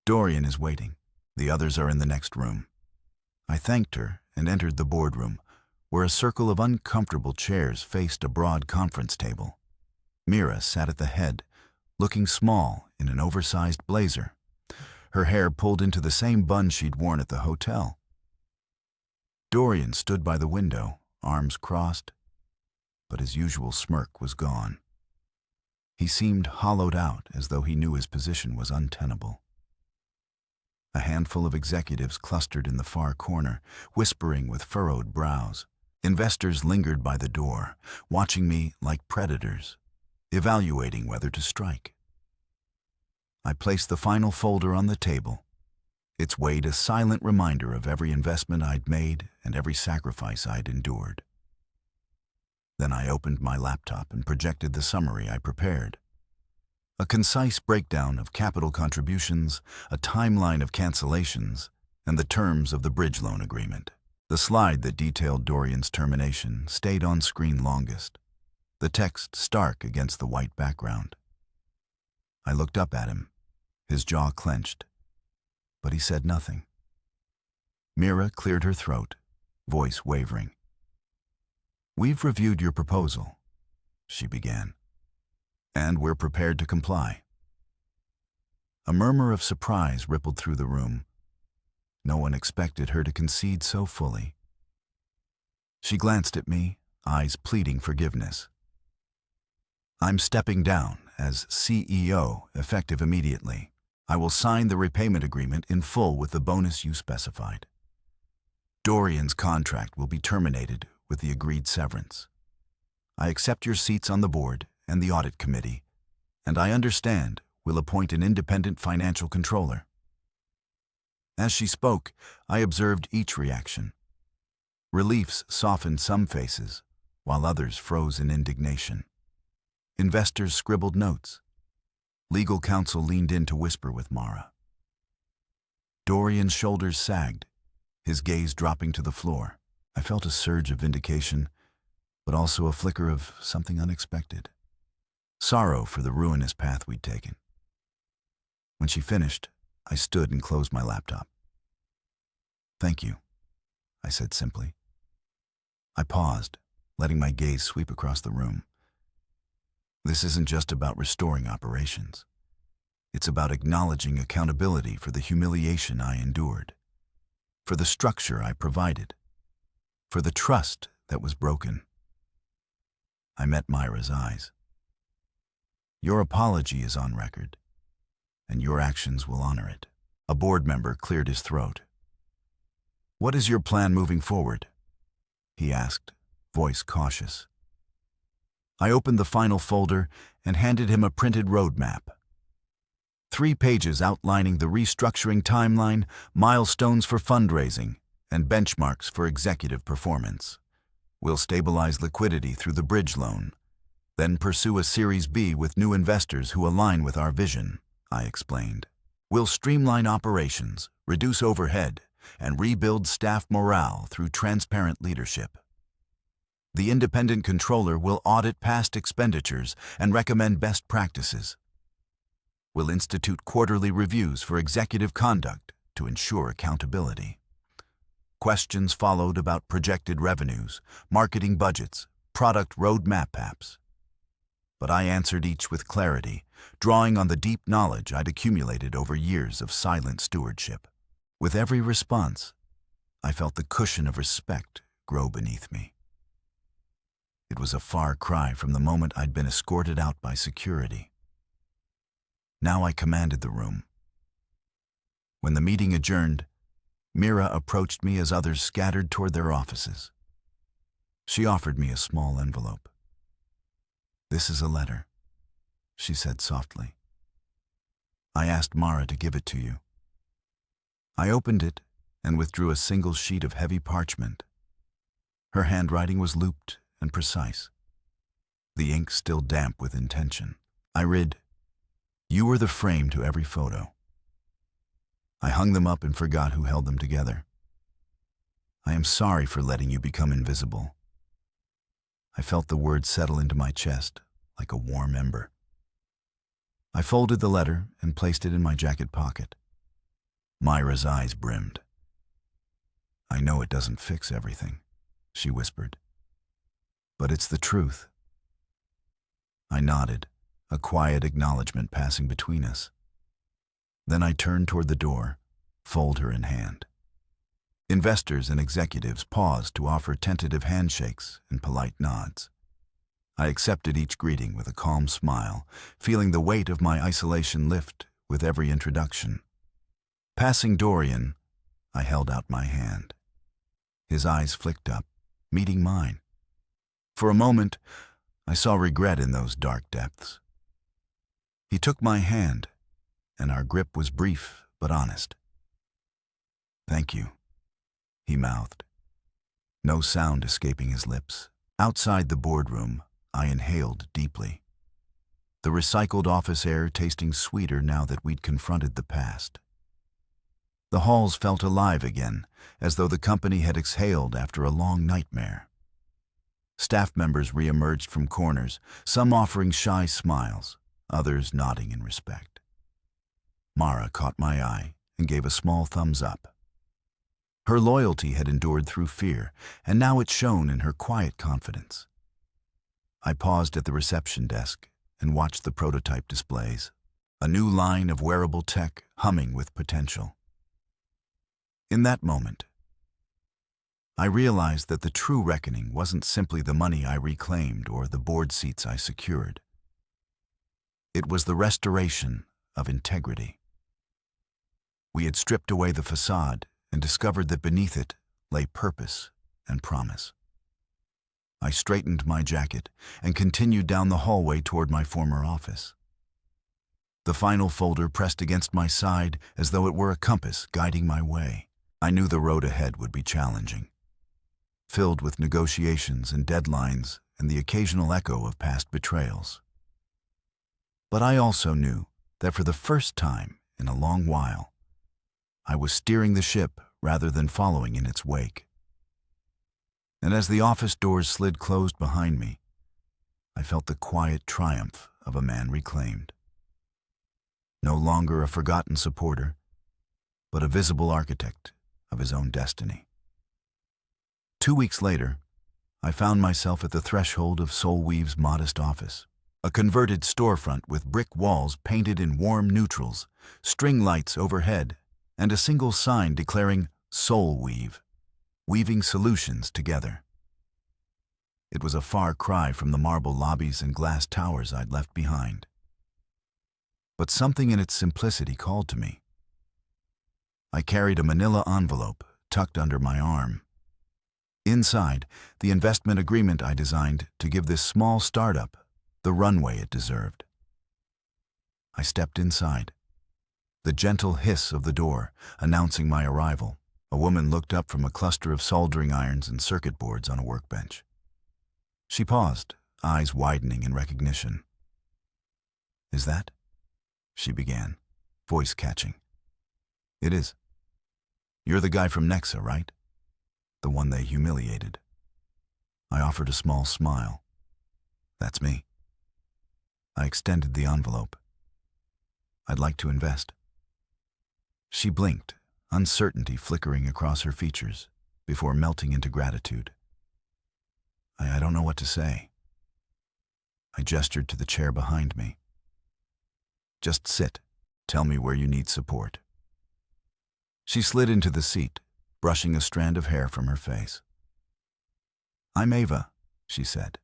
"Dorian is waiting. The others are in the next room." I thanked her and entered the boardroom, where a circle of uncomfortable chairs faced a broad conference table. Mira sat at the head, looking small in an oversized blazer, her hair pulled into the same bun she'd worn at the hotel. Dorian stood by the window, arms crossed, but his usual smirk was gone. He seemed hollowed out, as though he knew his position was untenable. A handful of executives clustered in the far corner, whispering with furrowed brows. Investors lingered by the door, watching me like predators, evaluating whether to strike. I placed the final folder on the table, its weight a silent reminder of every investment I'd made and every sacrifice I'd endured. Then I opened my laptop and projected the summary I prepared. A concise breakdown of capital contributions, a timeline of cancellations, and the terms of the bridge loan agreement. The slide that detailed Dorian's termination stayed on screen longest, the text stark against the white background. I looked up at him, his jaw clenched, but he said nothing. Mira cleared her throat, voice wavering. "We've reviewed your proposal," she began, "and we're prepared to comply." A murmur of surprise rippled through the room. No one expected her to concede so fully. She glanced at me, eyes pleading forgiveness. "I'm stepping down as CEO, effective immediately. I will sign the repayment agreement in full with the bonus you specified. Dorian's contract will be terminated with the agreed severance. I accept your seats on the board and the audit committee, and I understand we'll appoint an independent financial controller." As she spoke, I observed each reaction. Reliefs softened some faces, while others froze in indignation. Investors scribbled notes. Legal counsel leaned in to whisper with Mara. Dorian's shoulders sagged, his gaze dropping to the floor. I felt a surge of vindication, but also a flicker of something unexpected. Sorrow for the ruinous path we'd taken. When she finished, I stood and closed my laptop. "Thank you," I said simply. I paused, letting my gaze sweep across the room. This isn't just about restoring operations. It's about acknowledging accountability for the humiliation I endured, for the structure I provided, for the trust that was broken. I met Myra's eyes. "Your apology is on record, and your actions will honor it." A board member cleared his throat. "What is your plan moving forward?" he asked, voice cautious. I opened the final folder and handed him a printed roadmap. 3 pages outlining the restructuring timeline, milestones for fundraising, and benchmarks for executive performance. We'll stabilize liquidity through the bridge loan, then pursue a Series B with new investors who align with our vision, I explained. We'll streamline operations, reduce overhead, and rebuild staff morale through transparent leadership. The independent controller will audit past expenditures and recommend best practices. We'll institute quarterly reviews for executive conduct to ensure accountability. Questions followed about projected revenues, marketing budgets, product roadmap maps. But I answered each with clarity, drawing on the deep knowledge I'd accumulated over years of silent stewardship. With every response, I felt the cushion of respect grow beneath me. It was a far cry from the moment I'd been escorted out by security. Now I commanded the room. When the meeting adjourned, Mira approached me as others scattered toward their offices. She offered me a small envelope. "This is a letter," she said softly. "I asked Mara to give it to you." I opened it and withdrew a single sheet of heavy parchment. Her handwriting was looped and precise, the ink still damp with intention. I read, "You were the frame to every photo. I hung them up and forgot who held them together. I am sorry for letting you become invisible." I felt the words settle into my chest like a warm ember. I folded the letter and placed it in my jacket pocket. Myra's eyes brimmed. "I know it doesn't fix everything," she whispered, "but it's the truth." I nodded, a quiet acknowledgement passing between us. Then I turned toward the door, folder in hand. Investors and executives paused to offer tentative handshakes and polite nods. I accepted each greeting with a calm smile, feeling the weight of my isolation lift with every introduction. Passing Dorian, I held out my hand. His eyes flicked up, meeting mine. For a moment, I saw regret in those dark depths. He took my hand, and our grip was brief but honest. "Thank you," he mouthed, no sound escaping his lips. Outside the boardroom, I inhaled deeply, the recycled office air tasting sweeter now that we'd confronted the past. The halls felt alive again, as though the company had exhaled after a long nightmare. Staff members re-emerged from corners, some offering shy smiles, others nodding in respect. Mara caught my eye and gave a small thumbs up. Her loyalty had endured through fear, and now it shone in her quiet confidence. I paused at the reception desk and watched the prototype displays, a new line of wearable tech humming with potential. In that moment, I realized that the true reckoning wasn't simply the money I reclaimed or the board seats I secured. It was the restoration of integrity. We had stripped away the facade and discovered that beneath it lay purpose and promise. I straightened my jacket and continued down the hallway toward my former office. The final folder pressed against my side as though it were a compass guiding my way. I knew the road ahead would be challenging, filled with negotiations and deadlines and the occasional echo of past betrayals. But I also knew that for the first time in a long while, I was steering the ship rather than following in its wake. And as the office doors slid closed behind me, I felt the quiet triumph of a man reclaimed. No longer a forgotten supporter, but a visible architect of his own destiny. 2 weeks later, I found myself at the threshold of Soulweave's modest office, a converted storefront with brick walls painted in warm neutrals, string lights overhead, and a single sign declaring Soulweave, weaving solutions together. It was a far cry from the marble lobbies and glass towers I'd left behind. But something in its simplicity called to me. I carried a manila envelope tucked under my arm. Inside, the investment agreement I designed to give this small startup the runway it deserved. I stepped inside. The gentle hiss of the door announcing my arrival. A woman looked up from a cluster of soldering irons and circuit boards on a workbench. She paused, eyes widening in recognition. "Is that?" she began, voice catching. "It is. You're the guy from Nexa, right? The one they humiliated." I offered a small smile. "That's me." I extended the envelope. "I'd like to invest." She blinked, uncertainty flickering across her features, before melting into gratitude. I don't know what to say. I gestured to the chair behind me. "Just sit. Tell me where you need support." She slid into the seat, brushing a strand of hair from her face. "I'm Ava," she said,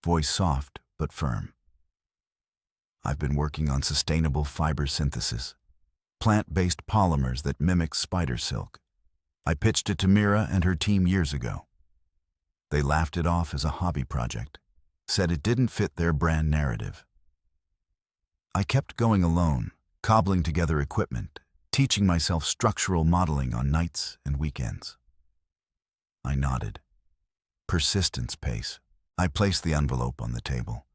voice soft but firm. "I've been working on sustainable fiber synthesis, plant-based polymers that mimic spider silk. I pitched it to Mira and her team years ago. They laughed it off as a hobby project, said it didn't fit their brand narrative. I kept going alone, cobbling together equipment, teaching myself structural modeling on nights and weekends. I nodded. Persistence pays. I placed the envelope on the table.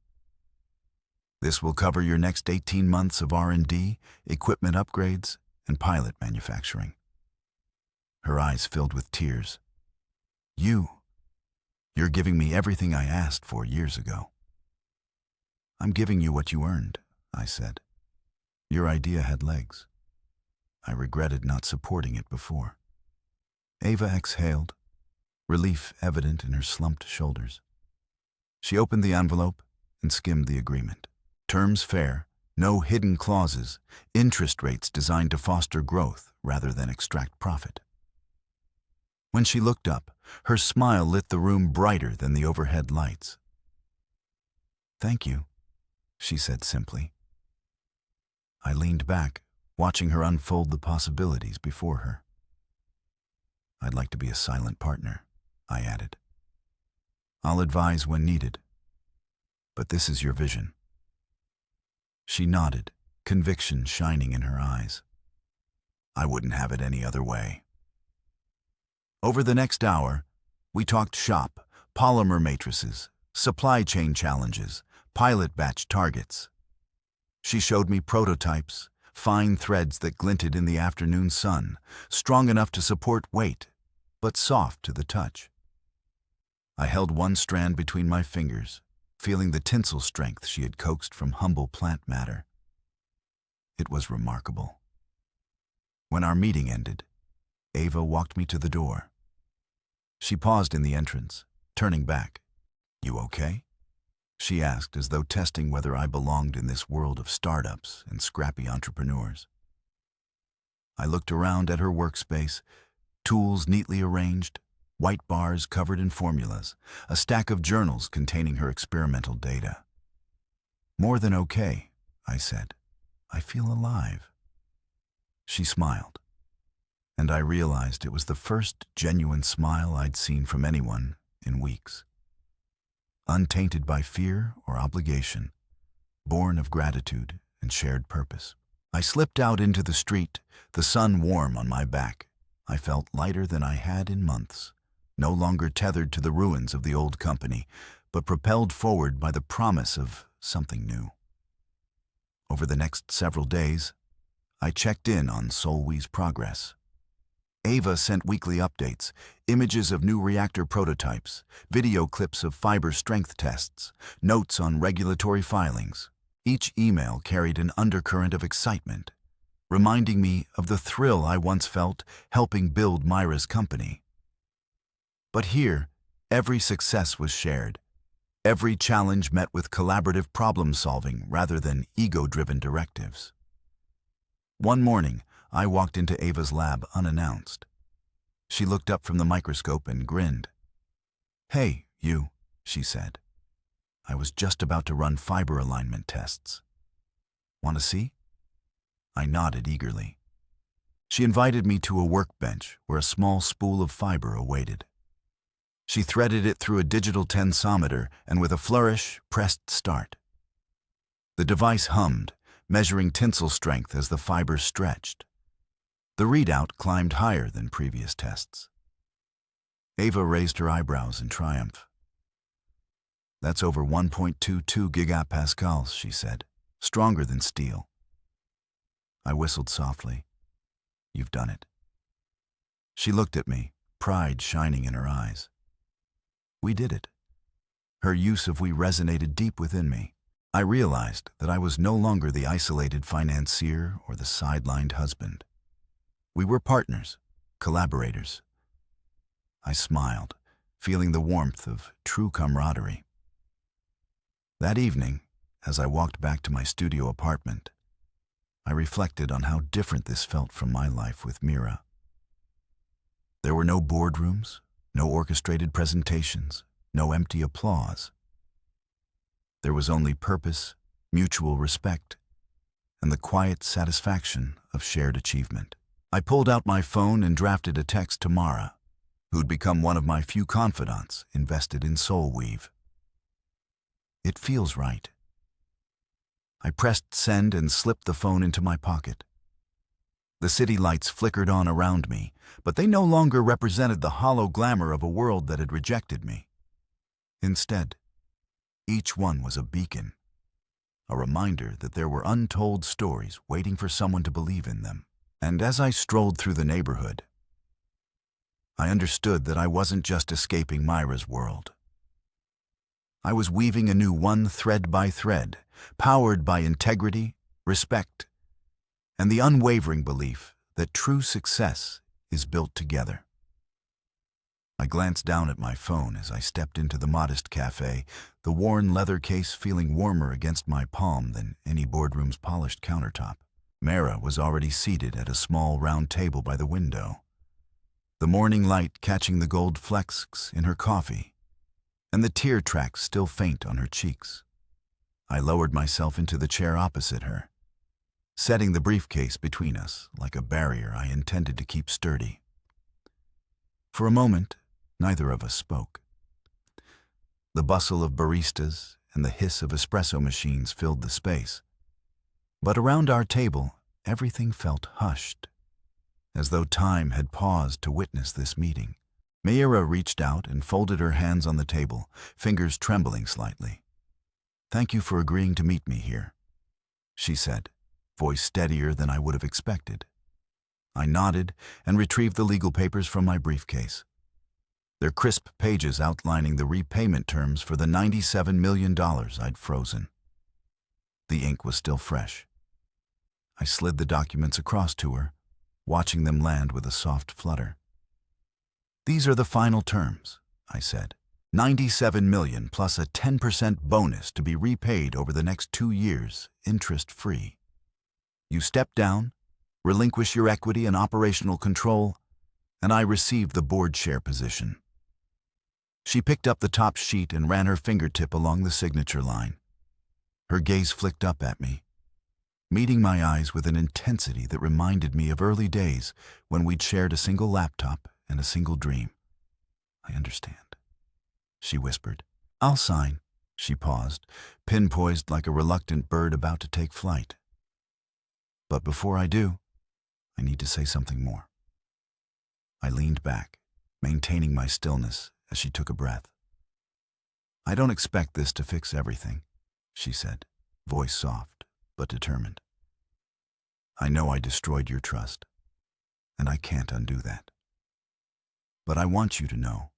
This will cover your next 18 months of R&D, equipment upgrades, and pilot manufacturing. Her eyes filled with tears. You're giving me everything I asked for years ago. I'm giving you what you earned, I said. Your idea had legs. I regretted not supporting it before. Ava exhaled, relief evident in her slumped shoulders. She opened the envelope and skimmed the agreement. Terms fair, no hidden clauses, interest rates designed to foster growth rather than extract profit. When she looked up, her smile lit the room brighter than the overhead lights. "Thank you," she said simply. I leaned back, watching her unfold the possibilities before her. "I'd like to be a silent partner," I added. "I'll advise when needed. But this is your vision." She nodded, conviction shining in her eyes. I wouldn't have it any other way. Over the next hour, we talked shop, polymer matrices, supply chain challenges, pilot batch targets. She showed me prototypes, fine threads that glinted in the afternoon sun, strong enough to support weight, but soft to the touch. I held one strand between my fingers, feeling the tinsel strength she had coaxed from humble plant matter. It was remarkable. When our meeting ended, Ava walked me to the door. She paused in the entrance, turning back. "You okay?" she asked, as though testing whether I belonged in this world of startups and scrappy entrepreneurs. I looked around at her workspace, tools neatly arranged, white bars covered in formulas, a stack of journals containing her experimental data. "More than okay," I said. "I feel alive." She smiled, and I realized it was the first genuine smile I'd seen from anyone in weeks. Untainted by fear or obligation, born of gratitude and shared purpose. I slipped out into the street, the sun warm on my back. I felt lighter than I had in months, no longer tethered to the ruins of the old company, but propelled forward by the promise of something new. Over the next several days, I checked in on Solwe's progress. Ava sent weekly updates, images of new reactor prototypes, video clips of fiber strength tests, notes on regulatory filings. Each email carried an undercurrent of excitement, reminding me of the thrill I once felt helping build Myra's company. But here, every success was shared. Every challenge met with collaborative problem-solving rather than ego-driven directives. One morning, I walked into Ava's lab unannounced. She looked up from the microscope and grinned. "Hey, you," she said. I was just about to run fiber alignment tests. "Want to see?" I nodded eagerly. She invited me to a workbench where a small spool of fiber awaited. She threaded it through a digital tensometer and with a flourish, pressed start. The device hummed, measuring tensile strength as the fiber stretched. The readout climbed higher than previous tests. Ava raised her eyebrows in triumph. "That's over 1.22 gigapascals," she said, "stronger than steel." I whistled softly. "You've done it." She looked at me, pride shining in her eyes. We did it. Her use of "we" resonated deep within me. I realized that I was no longer the isolated financier or the sidelined husband. We were partners, collaborators. I smiled, feeling the warmth of true camaraderie. That evening, as I walked back to my studio apartment, I reflected on how different this felt from my life with Mira. There were no boardrooms, no orchestrated presentations, no empty applause. There was only purpose, mutual respect, and the quiet satisfaction of shared achievement. I pulled out my phone and drafted a text to Mara, who'd become one of my few confidants invested in Soul Weave. It feels right. I pressed send and slipped the phone into my pocket. The city lights flickered on around me, but they no longer represented the hollow glamour of a world that had rejected me. Instead, each one was a beacon, a reminder that there were untold stories waiting for someone to believe in them. And as I strolled through the neighborhood, I understood that I wasn't just escaping Myra's world. I was weaving anew one thread by thread, powered by integrity, respect, and the unwavering belief that true success is built together. I glanced down at my phone as I stepped into the modest cafe, the worn leather case feeling warmer against my palm than any boardroom's polished countertop. Mara was already seated at a small round table by the window, the morning light catching the gold flecks in her coffee, and the tear tracks still faint on her cheeks. I lowered myself into the chair opposite her, setting the briefcase between us like a barrier I intended to keep sturdy. For a moment, neither of us spoke. The bustle of baristas and the hiss of espresso machines filled the space, but around our table, everything felt hushed, as though time had paused to witness this meeting. Mayra reached out and folded her hands on the table, fingers trembling slightly. "Thank you for agreeing to meet me here," she said, voice steadier than I would have expected. I nodded and retrieved the legal papers from my briefcase, their crisp pages outlining the repayment terms for the $97 million I'd frozen. The ink was still fresh. I slid the documents across to her, watching them land with a soft flutter. "These are the final terms," I said. $97 million plus a 10% bonus to be repaid over the next 2 years, interest-free. You step down, relinquish your equity and operational control, and I receive the board chair position. She picked up the top sheet and ran her fingertip along the signature line. Her gaze flicked up at me, meeting my eyes with an intensity that reminded me of early days when we'd shared a single laptop and a single dream. "I understand," she whispered. "I'll sign." She paused, pin-poised like a reluctant bird about to take flight. "But before I do, I need to say something more." I leaned back, maintaining my stillness as she took a breath. "I don't expect this to fix everything," she said, voice soft but determined. "I know I destroyed your trust, and I can't undo that. But I want you to know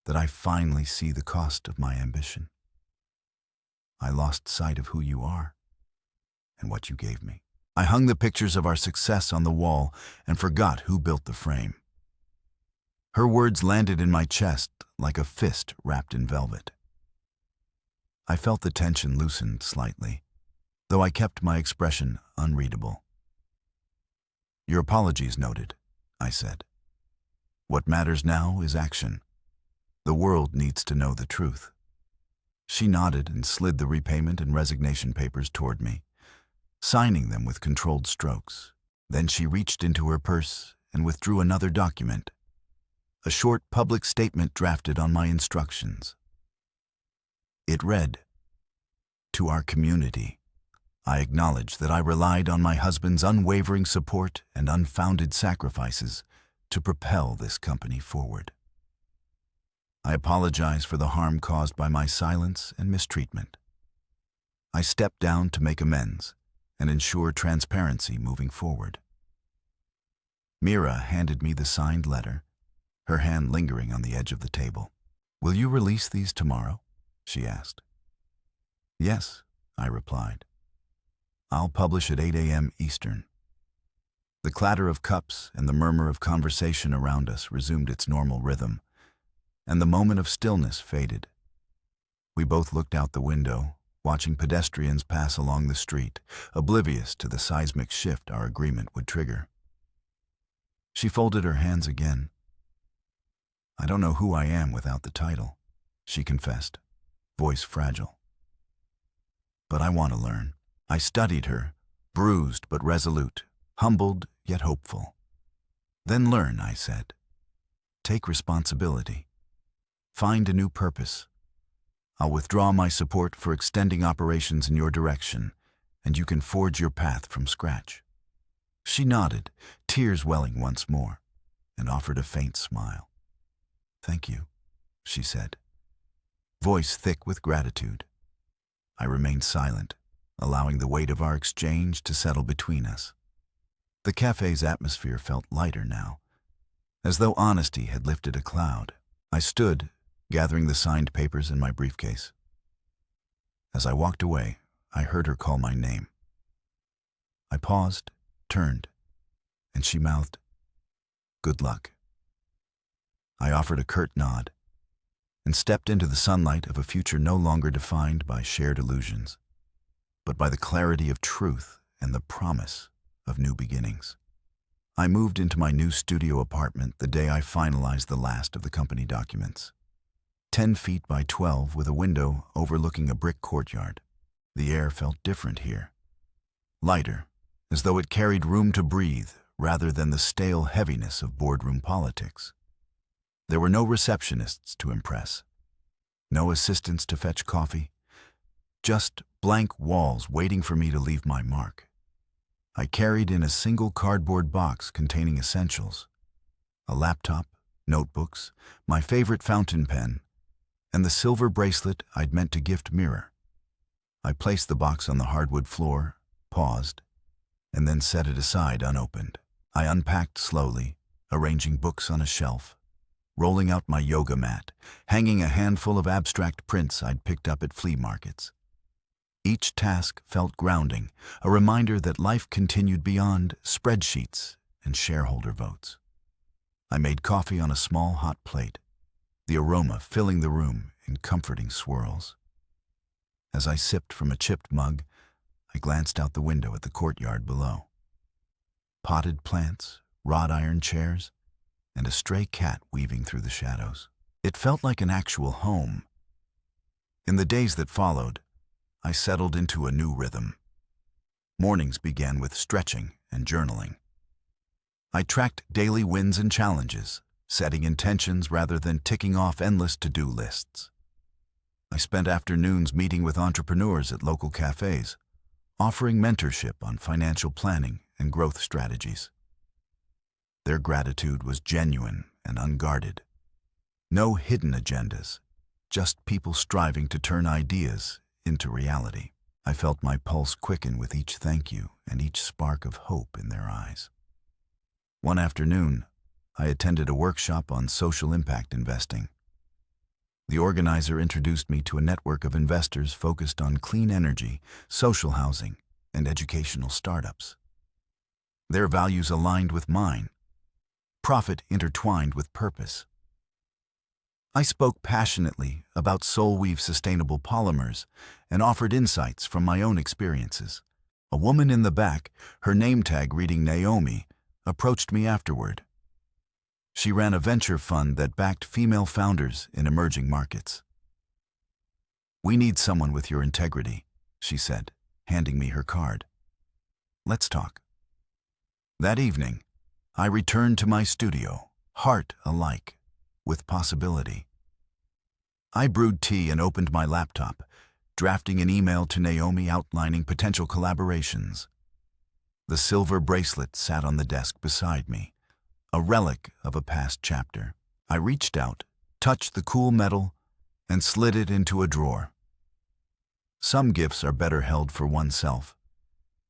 that I finally see the cost of my ambition. I lost sight of who you are and what you gave me. I hung the pictures of our success on the wall and forgot who built the frame." Her words landed in my chest like a fist wrapped in velvet. I felt the tension loosen slightly, though I kept my expression unreadable. "Your apologies noted," I said. "What matters now is action. The world needs to know the truth." She nodded and slid the repayment and resignation papers toward me, signing them with controlled strokes. Then she reached into her purse and withdrew another document, a short public statement drafted on my instructions. It read, "To our community, I acknowledge that I relied on my husband's unwavering support and unfounded sacrifices to propel this company forward. I apologize for the harm caused by my silence and mistreatment. I step down to make amends and ensure transparency moving forward." Mira handed me the signed letter, her hand lingering on the edge of the table. "Will you release these tomorrow?" she asked. "Yes," I replied. "I'll publish at 8 a.m. Eastern." The clatter of cups and the murmur of conversation around us resumed its normal rhythm, and the moment of stillness faded. We both looked out the window, watching pedestrians pass along the street, oblivious to the seismic shift our agreement would trigger. She folded her hands again. "I don't know who I am without the title," she confessed, voice fragile. "But I want to learn." I studied her, bruised but resolute, humbled yet hopeful. "Then learn," I said. take responsibility. Find a new purpose. I'll withdraw my support for extending operations in your direction, and you can forge your path from scratch." She nodded, tears welling once more, and offered a faint smile. "Thank you," she said, voice thick with gratitude. I remained silent, allowing the weight of our exchange to settle between us. The cafe's atmosphere felt lighter now, as though honesty had lifted a cloud. I stood, gathering the signed papers in my briefcase. As I walked away, I heard her call my name. I paused, turned, and she mouthed, "Good luck." I offered a curt nod and stepped into the sunlight of a future no longer defined by shared illusions, but by the clarity of truth and the promise of new beginnings. I moved into my new studio apartment the day I finalized the last of the company documents. 10 feet by 12 with a window overlooking a brick courtyard. The air felt different here. Lighter, as though it carried room to breathe rather than the stale heaviness of boardroom politics. There were no receptionists to impress, no assistants to fetch coffee, just blank walls waiting for me to leave my mark. I carried in a single cardboard box containing essentials: a laptop, notebooks, my favorite fountain pen, and the silver bracelet I'd meant to gift Mira. I placed the box on the hardwood floor, paused, and then set it aside unopened. I unpacked slowly, arranging books on a shelf, rolling out my yoga mat, hanging a handful of abstract prints I'd picked up at flea markets. Each task felt grounding, a reminder that life continued beyond spreadsheets and shareholder votes. I made coffee on a small hot plate, the aroma filling the room in comforting swirls. As I sipped from a chipped mug, I glanced out the window at the courtyard below. Potted plants, wrought iron chairs, and a stray cat weaving through the shadows. It felt like an actual home. In the days that followed, I settled into a new rhythm. Mornings began with stretching and journaling. I tracked daily wins and challenges, setting intentions rather than ticking off endless to-do lists. I spent afternoons meeting with entrepreneurs at local cafes, offering mentorship on financial planning and growth strategies. Their gratitude was genuine and unguarded. No hidden agendas, just people striving to turn ideas into reality. I felt my pulse quicken with each thank you and each spark of hope in their eyes. One afternoon, I attended a workshop on social impact investing. The organizer introduced me to a network of investors focused on clean energy, social housing, and educational startups. Their values aligned with mine, profit intertwined with purpose. I spoke passionately about SoulWeave sustainable polymers and offered insights from my own experiences. A woman in the back, her name tag reading Naomi, approached me afterward. She ran a venture fund that backed female founders in emerging markets. "We need someone with your integrity," she said, handing me her card. "Let's talk." That evening, I returned to my studio, heart alike, with possibility. I brewed tea and opened my laptop, drafting an email to Naomi outlining potential collaborations. The silver bracelet sat on the desk beside me, a relic of a past chapter. I reached out, touched the cool metal, and slid it into a drawer. Some gifts are better held for oneself,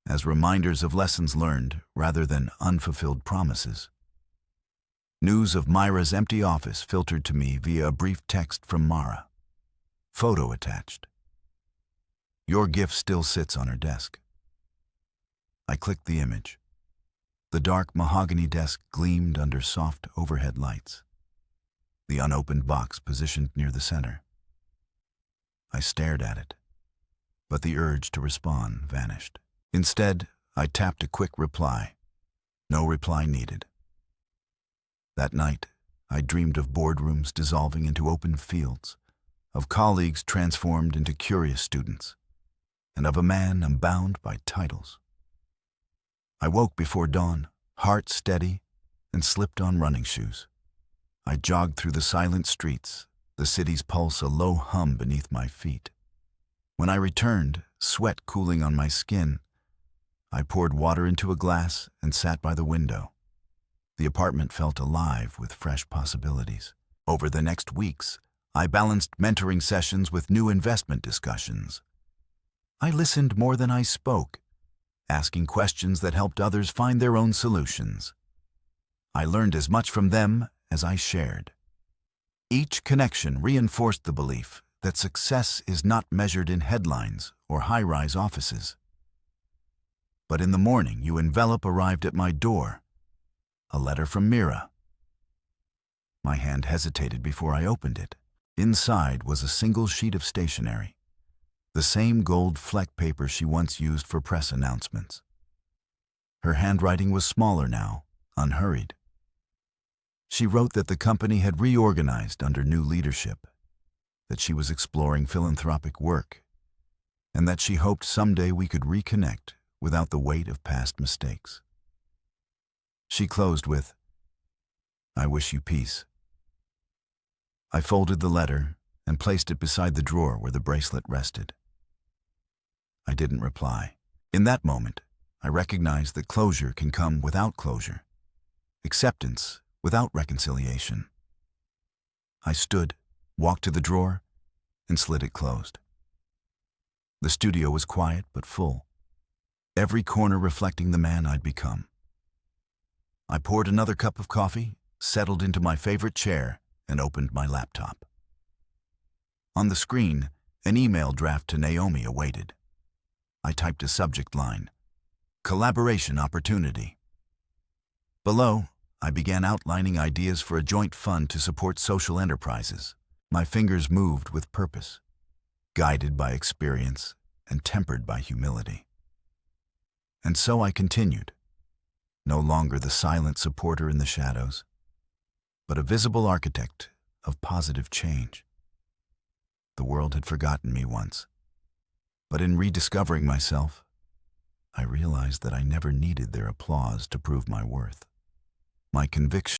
as reminders of lessons learned rather than unfulfilled promises. News of Myra's empty office filtered to me via a brief text from Mara. Photo attached. "Your gift still sits on her desk." I clicked the image. The dark mahogany desk gleamed under soft overhead lights, the unopened box positioned near the center. I stared at it, but the urge to respond vanished. Instead, I tapped a quick reply. No reply needed. That night, I dreamed of boardrooms dissolving into open fields, of colleagues transformed into curious students, and of a man unbound by titles. I woke before dawn, heart steady, and slipped on running shoes. I jogged through the silent streets, the city's pulse a low hum beneath my feet. When I returned, sweat cooling on my skin, I poured water into a glass and sat by the window. The apartment felt alive with fresh possibilities. Over the next weeks, I balanced mentoring sessions with new investment discussions. I listened more than I spoke, asking questions that helped others find their own solutions. I learned as much from them as I shared. Each connection reinforced the belief that success is not measured in headlines or high-rise offices. But in the morning, you envelope arrived at my door. A letter from Mira. My hand hesitated before I opened it. Inside was a single sheet of stationery, the same gold fleck paper she once used for press announcements. Her handwriting was smaller now, unhurried. She wrote that the company had reorganized under new leadership, that she was exploring philanthropic work, and that she hoped someday we could reconnect without the weight of past mistakes. She closed with, "I wish you peace." I folded the letter and placed it beside the drawer where the bracelet rested. I didn't reply. In that moment, I recognized that closure can come without closure, acceptance without reconciliation. I stood, walked to the drawer, and slid it closed. The studio was quiet but full, every corner reflecting the man I'd become. I poured another cup of coffee, settled into my favorite chair, and opened my laptop. On the screen, an email draft to Naomi awaited. I typed a subject line, "Collaboration Opportunity." Below, I began outlining ideas for a joint fund to support social enterprises. My fingers moved with purpose, guided by experience and tempered by humility. And so I continued, no longer the silent supporter in the shadows, but a visible architect of positive change. The world had forgotten me once, but in rediscovering myself, I realized that I never needed their applause to prove my worth. My conviction